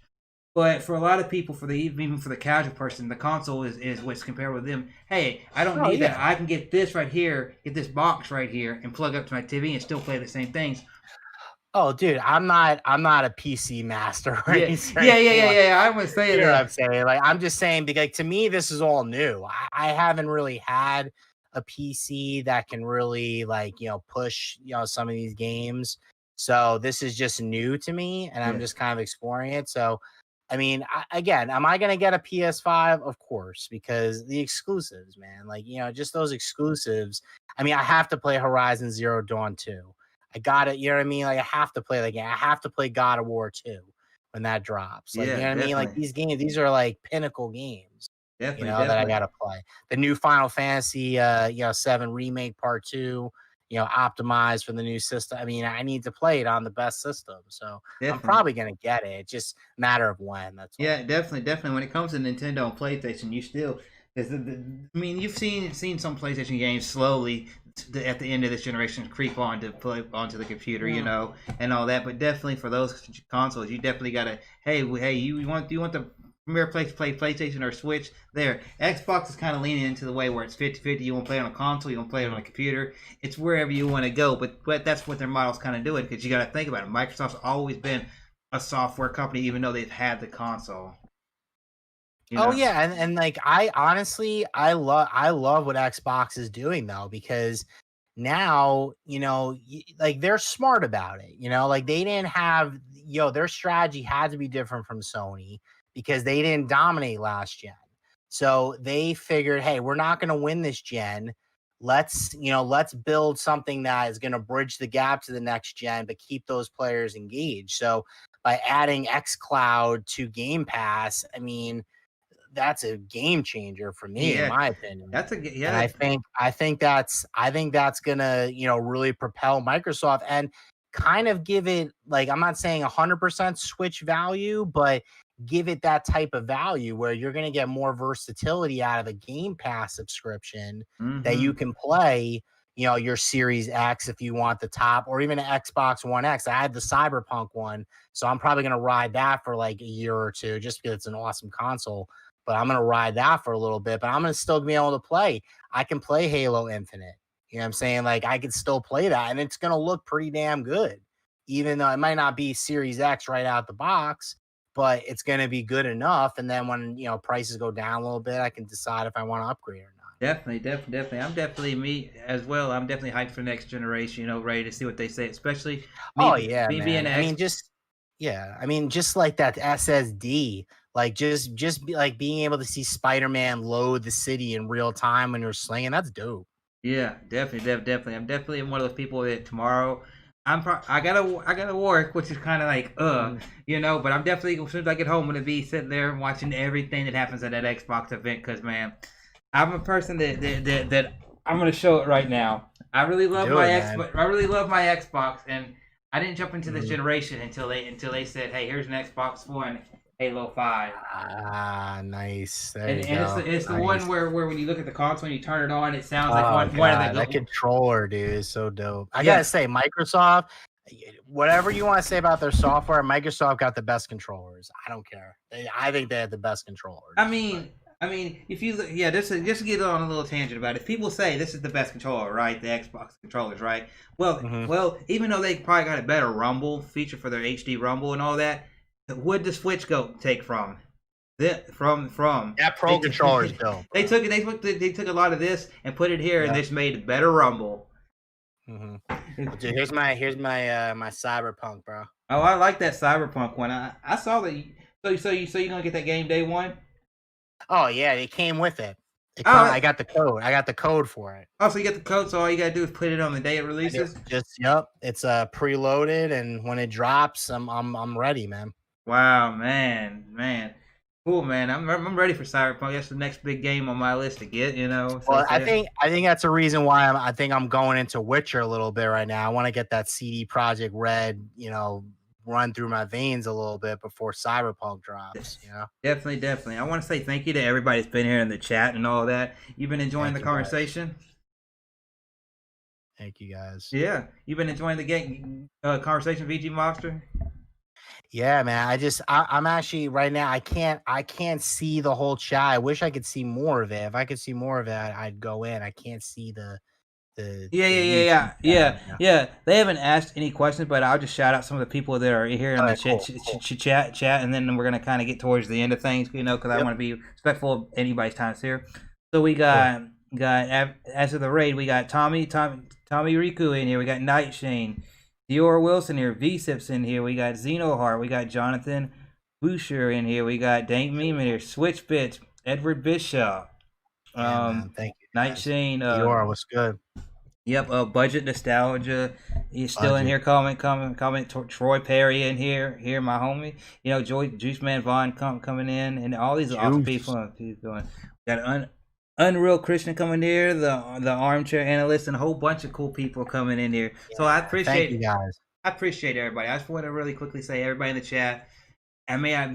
But for a lot of people, even for the casual person, the console is what's compared with them. Hey, I don't Oh need that. yeah. I can get this right here, get this box right here, and plug up to my TV and still play the same things. Oh, dude, I'm not a PC master or Yeah, anything. Or anything like, I would say you know what I'm that. saying? Like, I'm just saying, because like, to me, this is all new. I haven't really had a PC that can really, like, push, some of these games. So this is just new to me, and I'm Yeah, just kind of exploring it. So, I mean, again, am I going to get a PS5? Of course, because the exclusives, man, like, just those exclusives. I mean, I have to play Horizon Zero Dawn 2. I got it. You know what I mean? Like, I have to play the game. I have to play God of War 2 when that drops. Like, you yeah, know what I mean? Like, definitely, these games, these are like pinnacle games, that I definitely. gotta play. The new Final Fantasy 7 remake part 2, optimized for the new system. I mean, I need to play it on the best system. So I'm Definitely. probably gonna get it. It's just a matter of when, that's Yeah, all. definitely. When it comes to Nintendo and PlayStation, you still, because I mean, you've seen some PlayStation games slowly at the end of this generation creep on to play onto the computer, Yeah. you know, and all that. But definitely for those consoles, you definitely gotta. Hey, you want the premier place to play PlayStation or Switch? There, Xbox is kind of leaning into the way where it's 50-50. You want to play on a console, you want to play on a computer. It's wherever you want to go. But that's what their model's kind of doing, because you got to think about it. Microsoft's always been a software company, even though they've had the console. You know? Oh yeah, and like I honestly I love what Xbox is doing though, because now, you know, like they're smart about it, you know, like they didn't have, their strategy had to be different from Sony because they didn't dominate last gen. So they figured, hey, we're not going to win this gen. Let's build something that is going to bridge the gap to the next gen, but keep those players engaged. So by adding xCloud to Game Pass, I mean, that's a game changer for me, in my opinion. That's And I think that's gonna, really propel Microsoft and kind of give it, like, I'm not saying 100% Switch value, but give it that type of value where you're gonna get more versatility out of a Game Pass subscription that you can play, your Series X if you want the top, or even an Xbox One X. I had the Cyberpunk one, so I'm probably gonna ride that for like a year or two just because it's an awesome console. But I'm going to ride that for a little bit, but I'm going to still be able to play. I can play Halo Infinite. You know what I'm saying? Like I can still play that and it's going to look pretty damn good, even though it might not be Series X right out the box, but it's going to be good enough. And then when, prices go down a little bit, I can decide if I want to upgrade or not. Definitely. I'm definitely me as well. I'm definitely hyped for next generation, ready to see what they say, especially me being just like that SSD. Like just be like being able to see Spider-Man load the city in real time when you're slinging. That's dope. Yeah, definitely. I'm definitely one of those people that tomorrow I gotta work, which is kind of like but I'm definitely, as soon as I get home, gonna be sitting there watching everything that happens at that Xbox event, because man, I'm a person that I'm gonna show it right now. I really love Xbox. I really love my Xbox, and I didn't jump into this generation until they said, hey, here's an Xbox One. Halo 5. Ah, nice. There you go. It's the one where when you look at the console and you turn it on, it sounds like one of the. That controller, dude, is so dope. I gotta say, Microsoft, whatever you want to say about their software, Microsoft got the best controllers. I don't care. I think they have the best controllers. I mean, if you just to get on a little tangent about it, if people say this is the best controller, right? The Xbox controllers, right? Well, even though they probably got a better Rumble feature for their HD Rumble and all that. Would the Switch take from? From that Pro controller is dope. They took a lot of this and put it here, and they just made a better Rumble. Dude, here's my my Cyberpunk, bro. Oh, I like that Cyberpunk one. I saw that. So you gonna get that game day one? Oh yeah, it came with it. I got the code. I got the code for it. Oh, so you got the code. So all you gotta do is put it on the day it releases. It's preloaded, and when it drops, I'm ready, man. Wow, man, cool, man. I'm ready for Cyberpunk. That's the next big game on my list to get. So I think that's a reason why I'm going into Witcher a little bit right now. I want to get that CD Projekt Red, run through my veins a little bit before Cyberpunk drops. Definitely. I want to say thank you to everybody that's been here in the chat and all that. You've been enjoying the conversation. Thank you, guys. Yeah, you've been enjoying the game conversation, VG Mobster. Yeah, man. I'm actually right now. I can't see the whole chat. I wish I could see more of it. If I could see more of it, I'd go in. I can't see the. Yeah. They haven't asked any questions, but I'll just shout out some of the people that are here in the chat, and then we're gonna kind of get towards the end of things, because I want to be respectful of anybody's time here. So we got as of the raid, we got Tommy Riku in here. We got Nightshane. Dior Wilson here, V-Sips in here, we got Xenoheart, we got Jonathan Boucher in here, we got Dank Meme in here, Switch Bits, Edward Bishop, thank you. Nightshane, Dior, what's good? Yep, Budget Nostalgia, he's still in here. Comment. Troy Perry in here, my homie. Juice Man Vaughn coming in, and all these awesome people. Got Unreal Christian coming here, the armchair analyst, and a whole bunch of cool people coming in here. So I appreciate you guys. I appreciate everybody. I just want to really quickly say everybody in the chat. I may have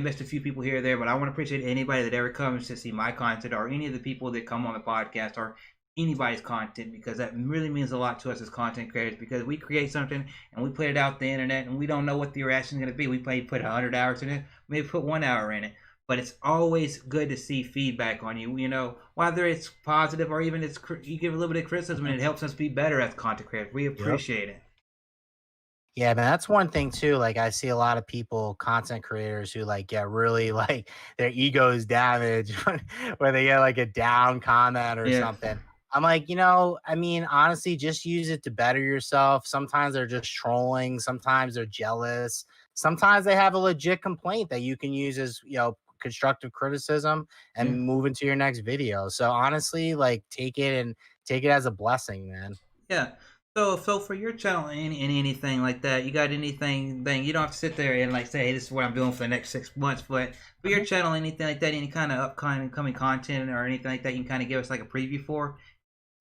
missed a few people here or there, but I want to appreciate anybody that ever comes to see my content, or any of the people that come on the podcast, or anybody's content, because that really means a lot to us as content creators, because we create something and we put it out the internet and we don't know what the reaction is going to be. We may put 100 hours in it, maybe put 1 hour in it, but it's always good to see feedback on you, whether it's positive or even you give a little bit of criticism, and it helps us be better as content creators. We Yep. appreciate it. Yeah, man, that's one thing too. Like I see a lot of people, content creators who like get really like their ego is damaged when they get like a down comment or Yeah, something. I'm like, I mean, honestly, just use it to better yourself. Sometimes they're just trolling, sometimes they're jealous, sometimes they have a legit complaint that you can use as, constructive criticism yeah. and move into your next video. So honestly, like take it as a blessing, man. Yeah. So for your channel and anything like that, you got anything? Thing you don't have to sit there and like say, "Hey, this is what I'm doing for the next 6 months." But for your channel, anything like that, any kind of upcoming content or anything like that, you can kind of give us like a preview for.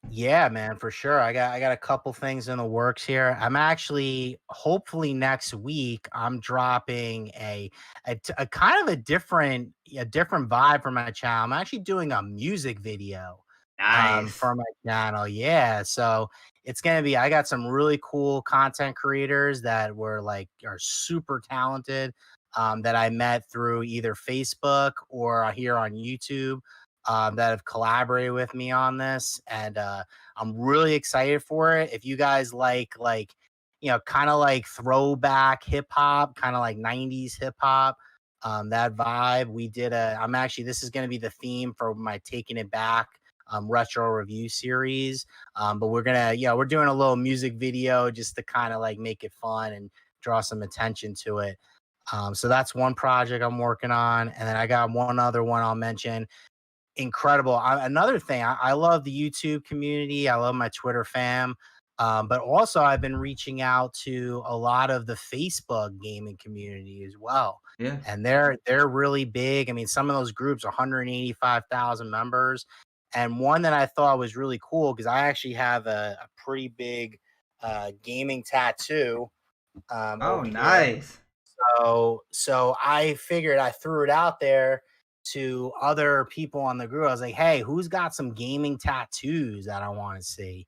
Yeah, man, for sure. I got a couple things in the works here. I'm actually hopefully next week I'm dropping a kind of a different vibe for my channel. I'm actually doing a music video Nice. for my channel. Yeah, so it's gonna be. I got some really cool content creators that are super talented that I met through either Facebook or here on YouTube that have collaborated with me on this, and I'm really excited for it. If you guys like kind of like throwback hip hop, kind of like '90s hip hop, that vibe, we did a. I'm actually this is going to be the theme for my Taking It Back retro review series. But we're doing a little music video just to kind of like make it fun and draw some attention to it. So that's one project I'm working on, and then I got one other one I'll mention. Incredible. Another thing, I love the YouTube community. I love my Twitter fam. But also I've been reaching out to a lot of the Facebook gaming community as well. Yeah. And they're really big. I mean, some of those groups are 185,000 members. And one that I thought was really cool because I actually have a pretty big gaming tattoo Oh, over here. nice. So I figured I threw it out there to other people on the group. I was like, "Hey, who's got some gaming tattoos that I want to see?"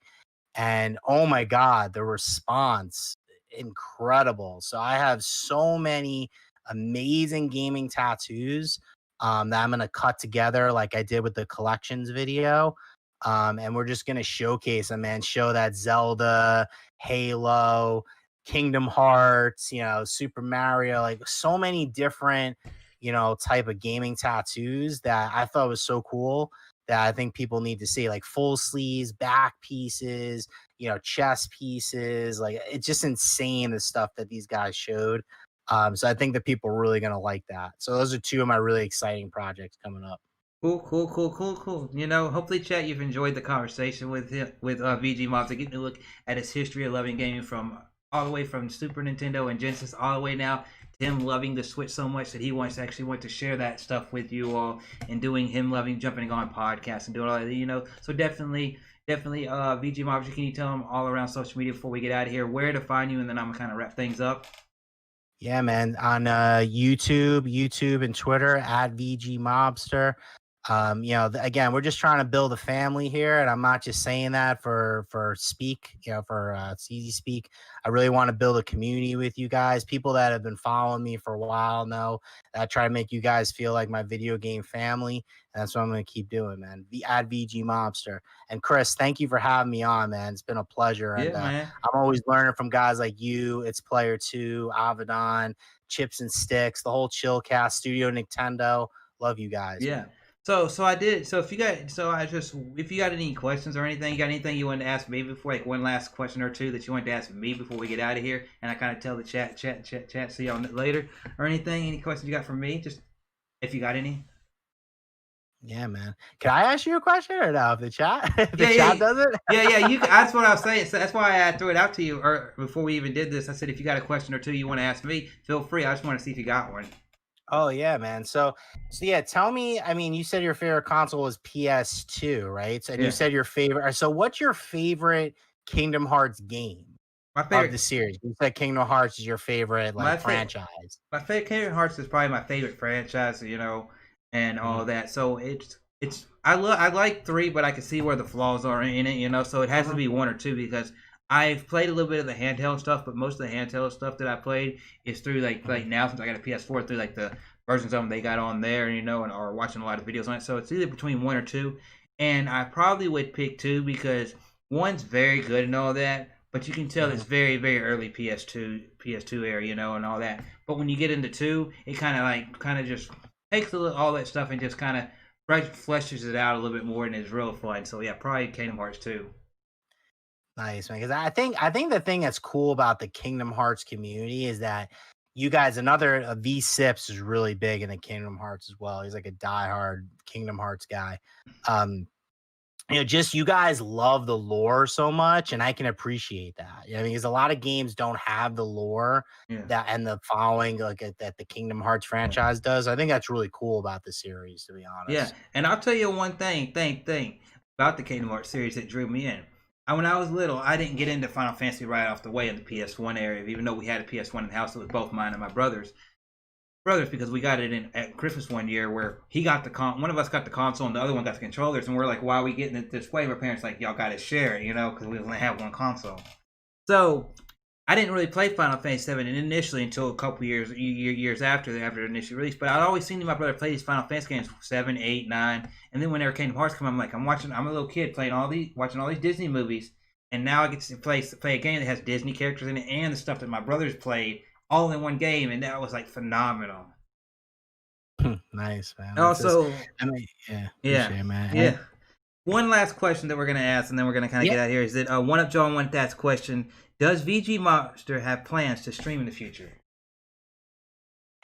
And oh my god, the response incredible. So I have so many amazing gaming tattoos that I'm gonna cut together like I did with the collections video. And we're just gonna showcase them, man. Show that Zelda, Halo, Kingdom Hearts, Super Mario, like so many different, type of gaming tattoos that I thought was so cool that I think people need to see, like full sleeves, back pieces, chest pieces. Like it's just insane the stuff that these guys showed. So I think that people are really gonna like that. So those are two of my really exciting projects coming up. Cool, cool, cool, cool, cool. Hopefully, chat, you've enjoyed the conversation with him, with VG Mobster, getting a look at his history of loving gaming from all the way from Super Nintendo and Genesis all the way now to him loving the Switch so much that he wants to share that stuff with you all, and doing him loving jumping on podcasts and doing all that. So definitely, VG Mobster, can you tell him all around social media before we get out of here where to find you, and then I'm gonna kind of wrap things up. Yeah, man. On YouTube and Twitter at VG Mobster. Again, we're just trying to build a family here, and I'm not just saying that for speak, for it's easy speak. I really want to build a community with you guys. People that have been following me for a while know that I try to make you guys feel like my video game family, and that's what I'm going to keep doing, man. At VG Mobster. And Chris, thank you for having me on, man. It's been a pleasure, and Yeah, man. I'm always learning from guys like you. It's Player Two, Avedon, Chips and Sticks, the whole Chillcast, Studio Nintendo. Love you guys, Yeah. man. So I did. So if you got any questions or anything, you got anything you wanted to ask me before, like one last question or two that you wanted to ask me before we get out of here, and I kind of tell the chat. See y'all later or anything. Any questions you got for me? Just if you got any. Yeah, man. Can I ask you a question or no? If the chat, if the Yeah, chat yeah, does it? yeah. That's what I was saying. So that's why I threw it out to you, or before we even did this. I said if you got a question or two you want to ask me, feel free. I just want to see if you got one. Oh yeah, man. So yeah, tell me. I mean, you said your favorite console was PS2, right? And you Yeah. said your favorite. So what's your favorite Kingdom Hearts game My of the favorite. series? You said Kingdom Hearts is your favorite My like favorite. franchise. My favorite Kingdom Hearts is probably my favorite franchise, and all Mhm. that. So it's I like 3, but I can see where the flaws are in it, you know. So it has to be 1 or 2 because I've played a little bit of the handheld stuff, but most of the handheld stuff that I played is through like now since I got a PS4 through like the versions of them they got on there, you know, and or watching a lot of videos on it. So it's either between 1 or 2, and I probably would pick 2 because 1's very good and all that, but you can tell it's very very early PS2 era, you know, and all that. But when you get into 2, it kind of just takes all that stuff and just kind of fleshes it out a little bit more and is real fun. So yeah, probably Kingdom Hearts 2. Nice, man. Because I think the thing that's cool about the Kingdom Hearts community is that you guys, another V Sips is really big in the Kingdom Hearts as well. He's like a diehard Kingdom Hearts guy. Um, just you guys love the lore so much, and I can appreciate that. I mean, because a lot of games don't have the lore Yeah. that and the following that the Kingdom Hearts franchise does. I think that's really cool about the series, to be Yeah, honest. and I'll tell you one thing about the Kingdom Hearts series that drew me in. When I was little, I didn't get into Final Fantasy right off the way in the PS1 area, even though we had a PS1 in the house. It was both mine and my brother's. Because we got it in at Christmas one year where he got one of us got the console and the other one got the controllers, and we're like, why are we getting it this way? My parents like, y'all got to share it, you know, because we only have one console. So I didn't really play Final Fantasy 7 initially until a couple years after the initial release. But I'd always seen my brother play these Final Fantasy games 7, 8, 9, and then whenever Kingdom Hearts come, I'm like, I'm a little kid playing watching all these Disney movies, and now I get to play a game that has Disney characters in it and the stuff that my brothers played all in one game, and that was like phenomenal. Nice, man. Also, I mean, yeah, yeah, appreciate it, man. yeah. One last question that we're gonna ask, and then we're gonna kind of get out of here. Is that one up John wanted to ask question? Does VG Mobster have plans to stream in the future?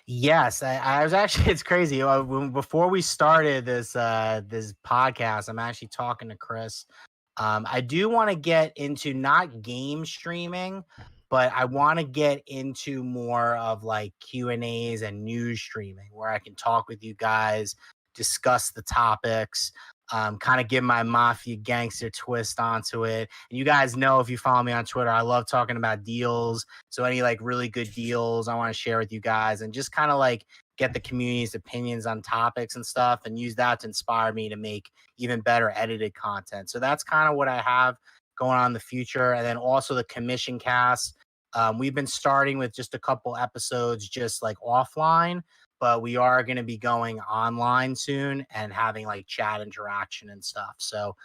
Yes, I was actually. It's crazy. Before we started this podcast, I'm actually talking to Chris. I do want to get into not game streaming, but I want to get into more of like Q&As and news streaming where I can talk with you guys, discuss the topics, kind of give my mafia gangster twist onto it. And you guys know, if you follow me on Twitter, I love talking about deals. So any like really good deals I want to share with you guys, and just kind of like get the community's opinions on topics and stuff, and use that to inspire me to make even better edited content. So that's kind of what I have going on in the future. And then also the commission cast. We've been starting with just a couple episodes just like offline, but we are going to be going online soon and having like chat interaction and stuff. So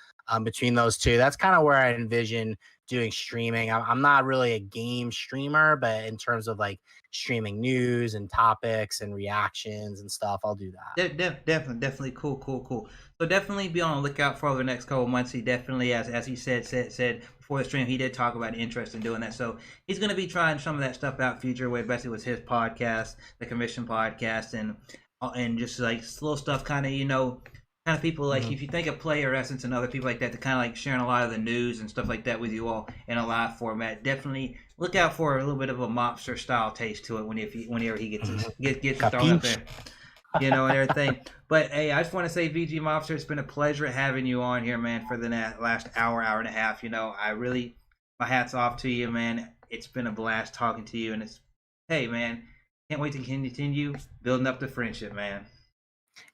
between those two, that's kind of where I envision doing streaming. I'm not really a game streamer, but in terms of like streaming news and topics and reactions and stuff, I'll do that. Definitely cool. So definitely be on the lookout for the next couple months. He definitely, as he said before the stream, he did talk about interest in doing that. So he's going to be trying some of that stuff out future, where basically was his podcast, the Commission podcast, and just like little stuff, kind of, you know, kind of people like, if you think of Player Essence and other people like that, to kind of like sharing a lot of the news and stuff like that with you all in a live format. Definitely look out for a little bit of a mobster style taste to it whenever he gets thrown up there, you know, and everything. But hey, I just want to say, VG Mobster, it's been a pleasure having you on here, man, for the last hour and a half. You know, my hat's off to you, man. It's been a blast talking to you, and hey, man, can't wait to continue building up the friendship, man.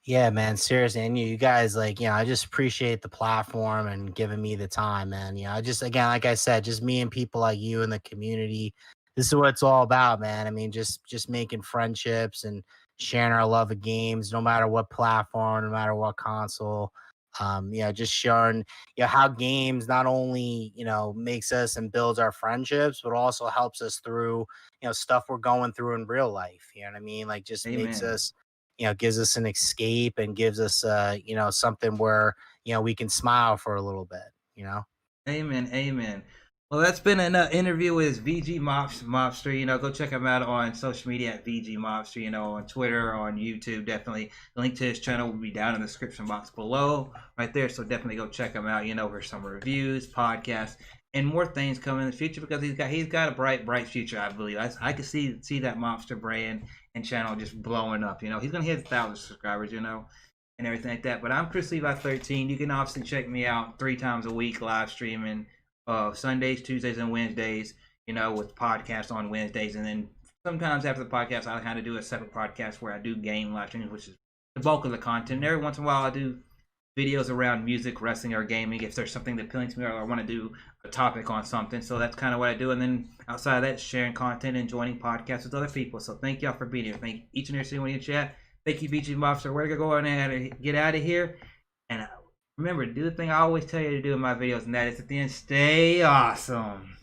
Yeah, man, seriously. And you guys, like, I just appreciate the platform and giving me the time, man. I just, again, like I said, just me and people like you in the community. This is what it's all about, man. I mean, just making friendships and sharing our love of games, no matter what platform, no matter what console. Just showing, how games not only, makes us and builds our friendships, but also helps us through, stuff we're going through in real life. You know what I mean? Like, just makes Amen. us, gives us an escape and gives us, something where, we can smile for a little bit. Amen. Well, that's been an interview with VG Mobster. You know, go check him out on social media at VG Mobster. You know, on Twitter, on YouTube. Definitely, the link to his channel will be down in the description box below, right there. So definitely go check him out. You know, for some reviews, podcasts, and more things coming in the future, because he's got a bright future. I believe I can see that Mobster brand and channel just blowing up. You know, he's gonna hit 1,000 subscribers. You know, and everything like that. But I'm Chrislevi13. You can obviously check me out 3 times a week live streaming. Sundays, Tuesdays, and Wednesdays, you know, with podcasts on Wednesdays. And then sometimes after the podcast, I kind of do a separate podcast where I do game live streams, which is the bulk of the content. And every once in a while, I do videos around music, wrestling, or gaming. If there's something that appealing to me, or I want to do a topic on something, so that's kind of what I do. And then outside of that, sharing content and joining podcasts with other people. So thank y'all for being here. Thank each and every single one in chat. Thank you, VG Mobster. We're gonna go on and get out of here. And remember, do the thing I always tell you to do in my videos, and that is at the end, stay awesome.